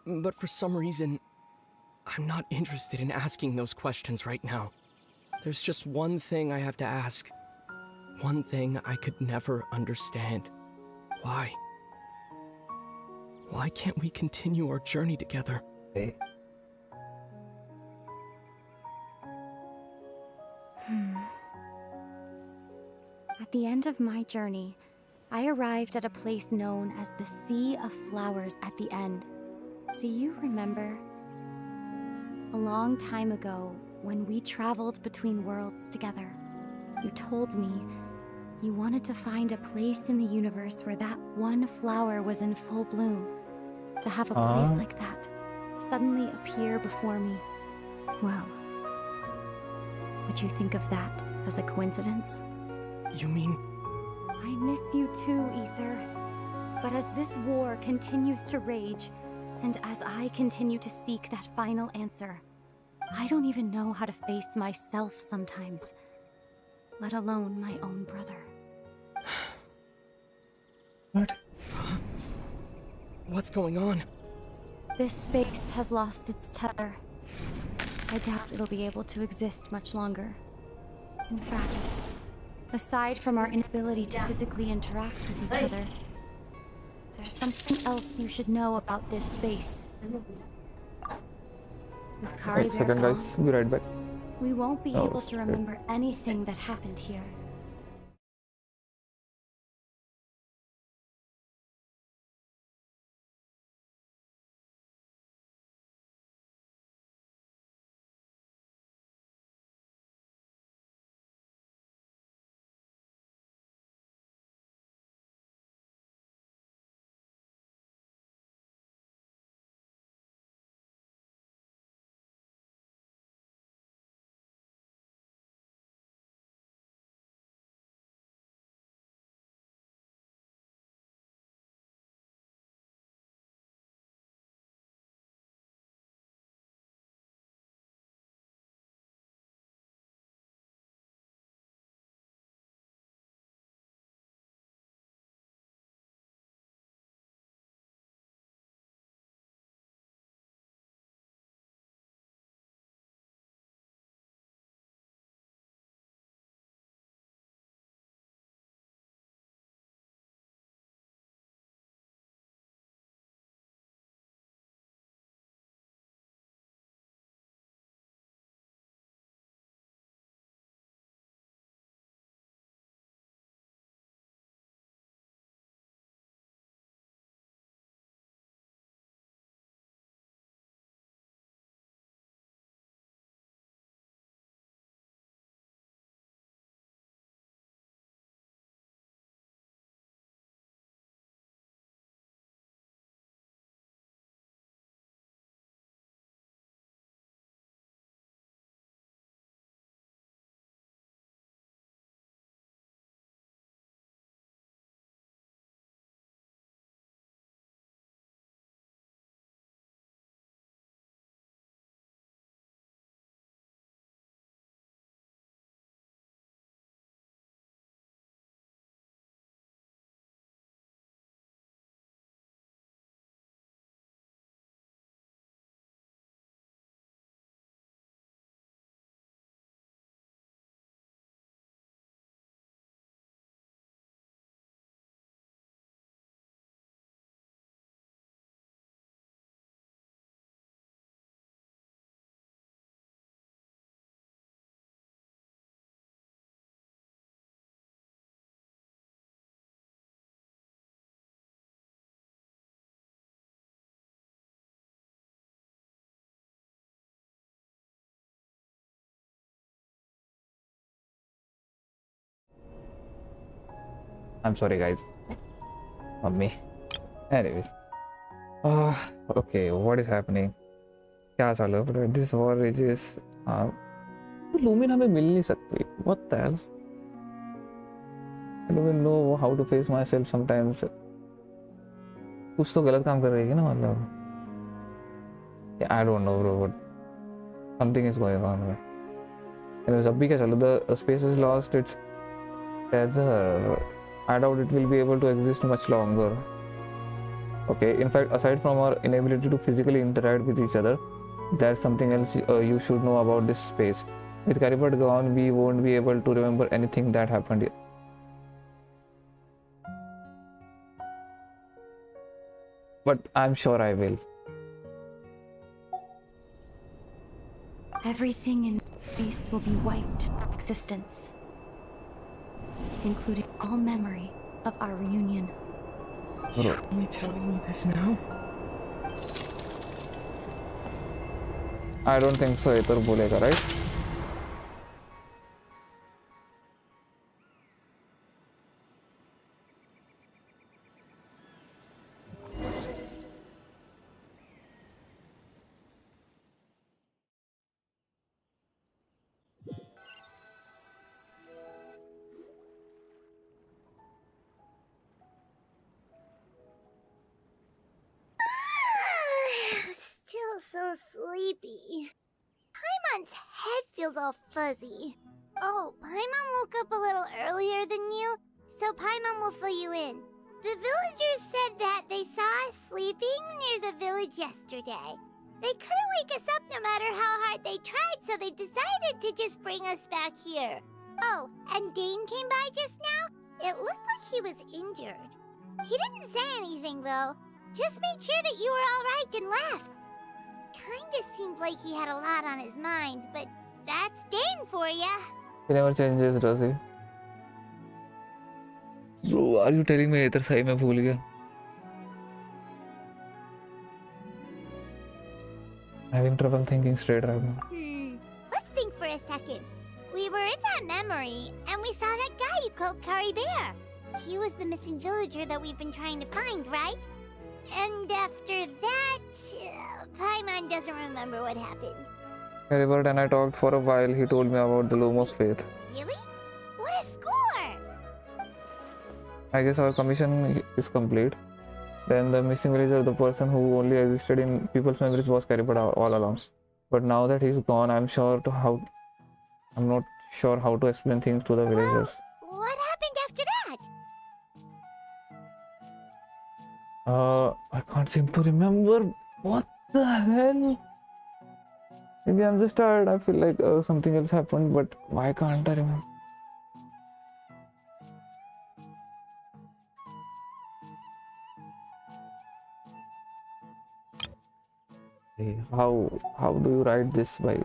but for some reason, I'm not interested in asking those questions right now. There's just one thing I have to ask. one thing I could never understand. Why? Why can't we continue our journey together? Okay. At the end of my journey, I arrived at a place known as the Sea of Flowers at the end. Do you remember? A long time ago, when we traveled between worlds together, you told me you wanted to find a place in the universe where that one flower was in full bloom. To have a place like that suddenly appear before me. Well, would you think of that as a coincidence? You mean... I miss you too, Ether. But as this war continues to rage, and as I continue to seek that final answer, I don't even know how to face myself sometimes, let alone my own brother. What? What's going on? This space has lost its tether. I doubt it'll be able to exist much longer. In fact, aside from our inability to physically interact with each other, there's something else you should know about this space. With Kari Wait a second, Bear guys. Be right back. we won't be Oh, able to remember anything that happened here. I'm sorry, guys. On me. Anyways. Okay, what is happening? क्या चालू है? This war rages. लूमिन हमें मिल नहीं सकती. What the hell? I don't even know how to face myself sometimes. कुछ तो गलत काम कर रही है ना मतलब. Yeah, I don't know, bro. But something is going on. Anyways, अभी क्या चालू? The space has lost its tether. I doubt it will be able to exist much longer. Okay, in fact, aside from our inability to physically interact with each other, there's something else you should know about this space. With Caribert gone, we won't be able to remember anything that happened here. but I'm sure I will. Everything in space will be wiped from existence, including all memory of our reunion. You're only telling me this now? I don't think so. Aether बोलेगा, right? Still so sleepy. Paimon's head feels all fuzzy. Oh, Paimon woke up a little earlier than you, so Paimon will fill you in. The villagers said that they saw us sleeping near the village yesterday. They couldn't wake us up no matter how hard they tried, so they decided to just bring us back here. Oh, and Dane came by just now. It looked like he was injured. He didn't say anything, though. Just made sure that you were all right and left. Kinda seemed like he had a lot on his mind, but that's Dane for ya. He never changes, does he? Bro, are you telling me Aether सही में भूल गया? Having trouble thinking straight right now. Let's think for a second. We were in that memory, and we saw that guy you called Kari Bear. He was the missing villager that we've been trying to find, right? And after that, Paimon doesn't remember what happened. Caribert and I talked for a while. He told me about the Loom of Faith. Really? What a score! I guess our commission is complete. Then the missing villager, the person who only existed in people's memories, was Caribert all along. But now that he's gone, I'm not sure how to explain things to the villagers. Well, what happened after that? I can't seem to remember. What the hell? Maybe I'm just tired. I feel like something else happened, but why can't I remember? Hey, how do you write this by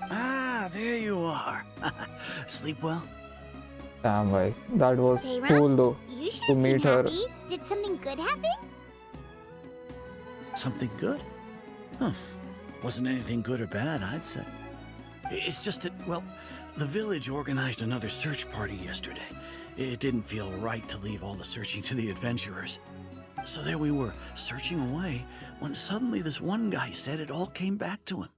Ah, there you are. Sleep well? Damn, bhai. That was Hey, cool though. You sure To seem meet her. happy. Did something good happen? Something good? Huh. Wasn't anything good or bad, I'd say. It's just that, well, the village organized another search party yesterday. It didn't feel right to leave all the searching to the adventurers. So there we were, searching away, when suddenly this one guy said it all came back to him.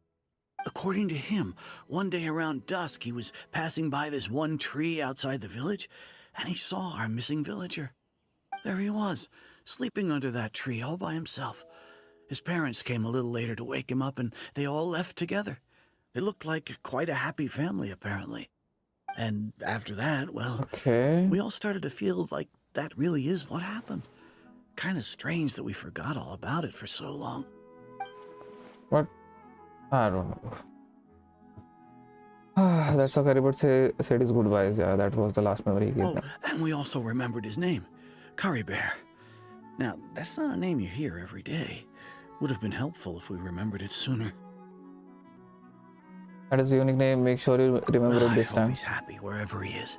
According to him, one day around dusk he was passing by this one tree outside the village, and he saw our missing villager. There he was, sleeping under that tree all by himself. His parents came a little later to wake him up, and they all left together. They looked like quite a happy family, apparently. And after that, well, Okay. we all started to feel like that really is what happened. Kind of strange that we forgot all about it for so long. What? I don't know. That's how Caribert said his goodbyes. Yeah, that was the last memory he gave Oh, them. and we also remembered his name, Curry Bear. Now, that's not a name you hear every day. Would have been helpful if we remembered it sooner. That is a unique name. Make sure you remember it I this hope time. he's happy wherever he is.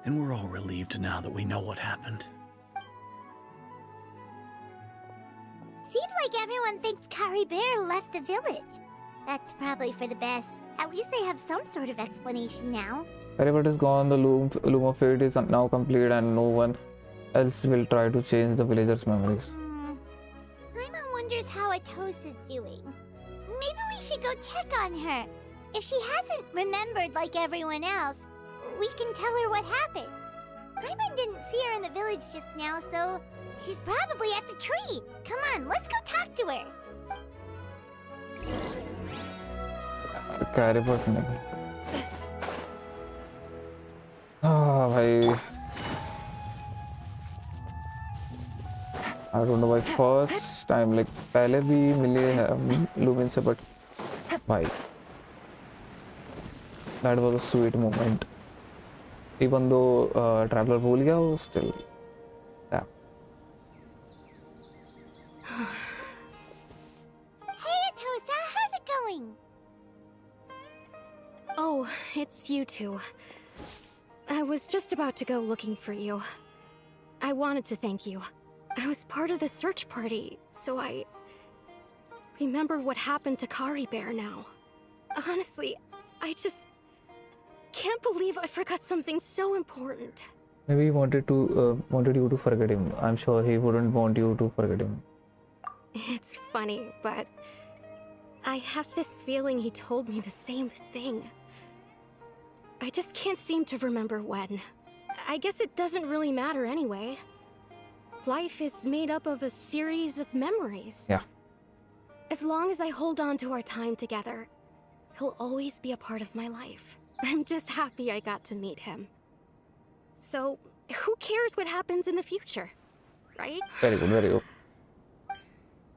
And we're all relieved now that we know what happened. Seems like everyone thinks Kari Bear left the village. That's probably for the best. At least they have some sort of explanation now. Caribert is gone. The loom of fate is now complete, and no one else will try to change the villagers' memories. Paimon wonders how Atos is doing. Maybe we should go check on her. If she hasn't remembered like everyone else, we can tell her what happened. Paimon didn't see her in the village just now, so she's probably at the tree. Come on, let's go talk to her. Caribert नहीं. भाई. I don't know why first time like पहले भी मिले हैं लूमिन से, but भाई that was a sweet moment. even though traveler भूल गया वो still yeah. Hey, Atosa, how's it going? Oh, it's you two. I was just about to go looking for you. I wanted to thank you. I was part of the search party, so I remember what happened to Kari Bear now. Honestly, I just can't believe I forgot something so important. Maybe he wanted you to forget him. I'm sure he wouldn't want you to forget him. It's funny, but I have this feeling he told me the same thing. I just can't seem to remember when. I guess it doesn't really matter anyway. Life is made up of a series of memories. Yeah. As long as I hold on to our time together, he'll always be a part of my life. I'm just happy I got to meet him. So, who cares what happens in the future, right? Very good, very good.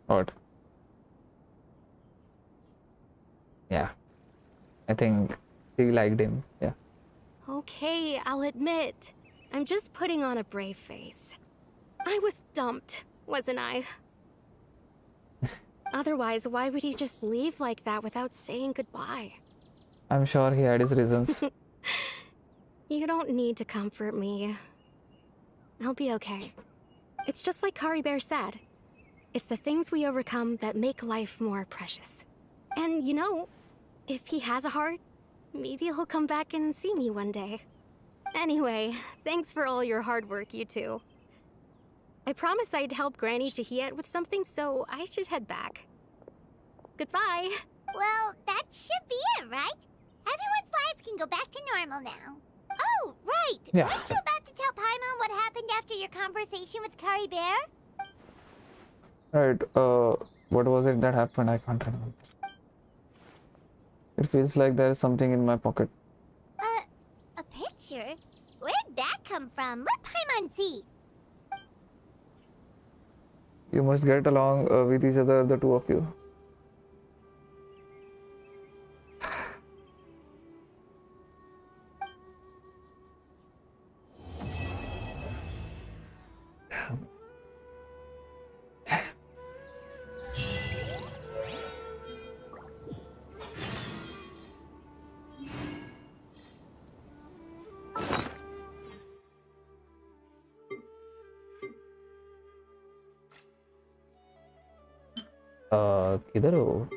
Alright. Yeah. I think he liked him, yeah. Okay, I'll admit. I'm just putting on a brave face. I was dumped, wasn't I? Otherwise, why would he just leave like that without saying goodbye? I'm sure he had his reasons. You don't need to comfort me. I'll be okay. It's just like Kari Bear said. It's the things we overcome that make life more precious. And you know, if he has a heart, maybe he'll come back and see me one day. Anyway, thanks for all your hard work, you two. I promised I'd help Granny Jahiet with something, so I should head back. Goodbye. Well, that should be it, right? Everyone's lives can go back to normal now. Oh, right! Yeah. Weren't you about to tell Paimon what happened after your conversation with Kari Bear? Right, what was it that happened? I can't remember. It feels like there is something in my pocket. A picture? Where'd that come from? Let Paimon see. You must get along with each other, the two of you. किधर हो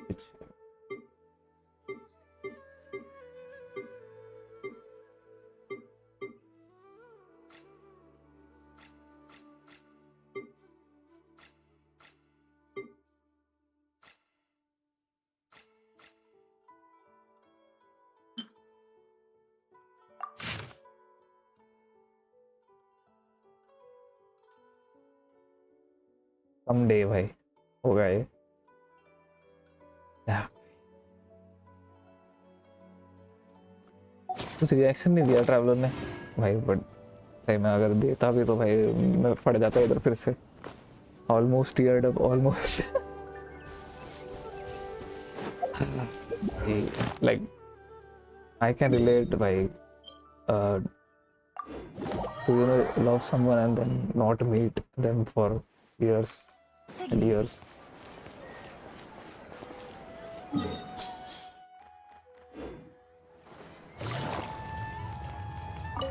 someday भाई होगा ये कुछ reaction नहीं दिया traveller ने भाई, बट सही में अगर देता भी तो भाई मैं पड़ जाता इधर फिर से. Almost tiered up almost. Like I can relate भाई. To love someone and then not meet them for years and years.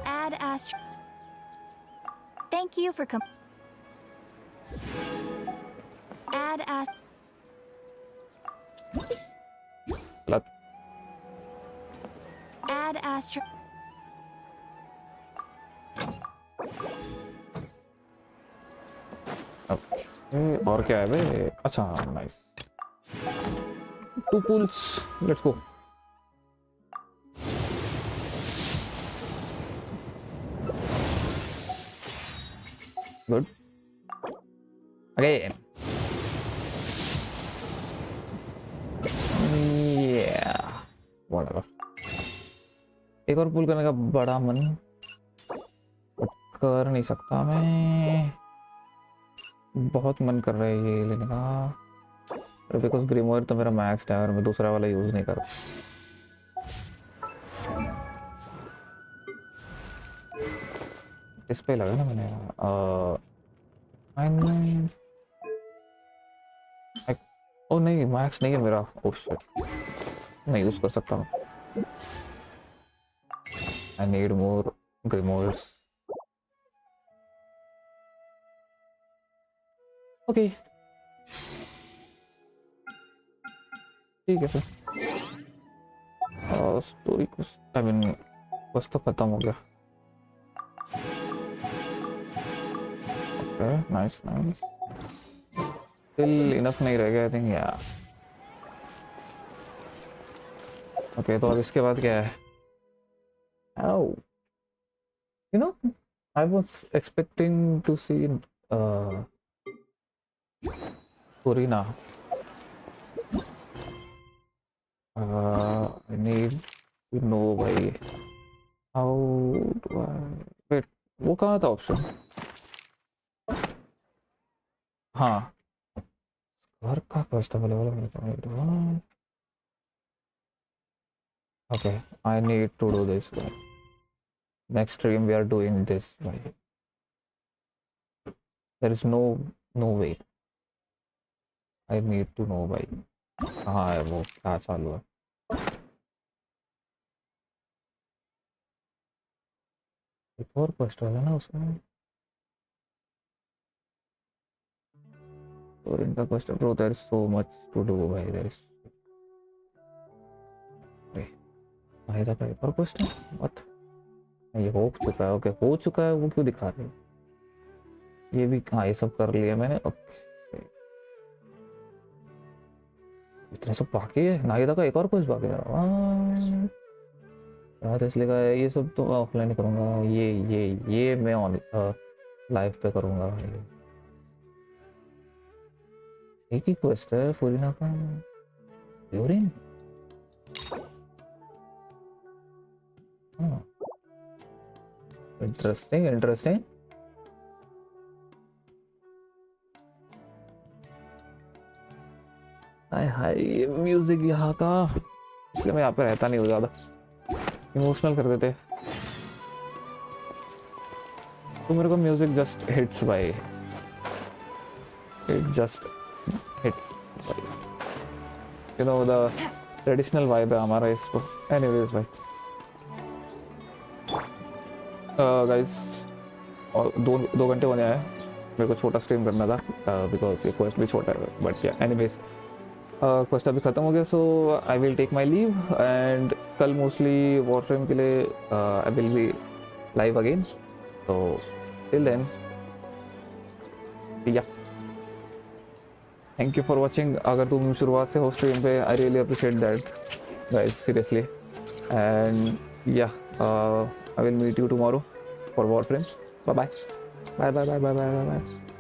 Add Astro. Thank you for Add Astro. Love. Add Astro. और क्या है बे? अच्छा nice. 2 pools. Let's go. Good. Again. Yeah. Whatever. एक और पुल करने का बड़ा मन कर नहीं सकता मैं. बहुत मन कर रहा है ये लेने का, बिकॉज ग्रिमोयर तो मेरा मैक्स है और मैं दूसरा वाला यूज नहीं कर इस पे लगा ना मैंने असाइनमेंट। ओ नहीं, मैक्स नहीं है मेरा। ओ शिट, नहीं यूज कर सकता मैं। I need more ग्रिमोर्स। ओके ठीक है फिर। स्टोरी कुछ, आई मीन बस तो खत्म हो गया। Okay nice nice. Still enough नहीं रह गया आई थिंक या। ओके तो अब इसके बाद क्या है? Oh you know I was expecting to see Purina. I need to know भाई how do I wait, वो कहाँ था ऑप्शन? हाँ घर का quest available. Okay, I need to do this भाई. Next stream we are doing this भाई. There is no way. I need to know भाई कहाँ है वो, क्या चालू है? एक और क्वेस्ट है ना उसमें, और इनका quest bro there is so much to do भाई, देयर इज भाई का एक और क्वेस्ट है व्हाट? ये हो चुका है। ओके हो चुका है, वो क्यों दिखा रहे हैं? ये भी हाँ ये सब कर लिया मैंने। ओके इतने सब बाकी है। नाहिदा का एक और क्वेस्ट बाकी है यार, इसलिए का ये सब तो ऑफलाइन ही करूँगा। ये मैं ऑन लाइव पे करूँगा भाई। एक ही क्वेस्ट है फुरीना का, यूरिन। Interesting interesting. हाय हाय ये म्यूजिक यहाँ का, इसलिए मैं यहाँ पे रहता नहीं हूँ ज़्यादा, इमोशनल कर देते। तो मेरे को म्यूजिक जस्ट हिट्स भाई, इट जस्ट हिट्स भाई, you know the traditional vibe है हमारा इसको। एनीवेज भाई गाइस दो घंटे होने आए। मेरे को छोटा स्ट्रीम करना था बिकॉज ये क्वेस्ट भी छोटा है, बट या एनीवेज क्वेस्ट अभी ख़त्म हो गया। So I will take my leave and कल मोस्टली वॉर के लिए I will be live again. तो टिल देन या थैंक यू फॉर वॉचिंग। अगर तुम शुरुआत से हो स्ट्रीम पे, I really appreciate that guys seriously. And या I will meet you tomorrow for Warframe. Bye bye bye bye bye bye bye bye.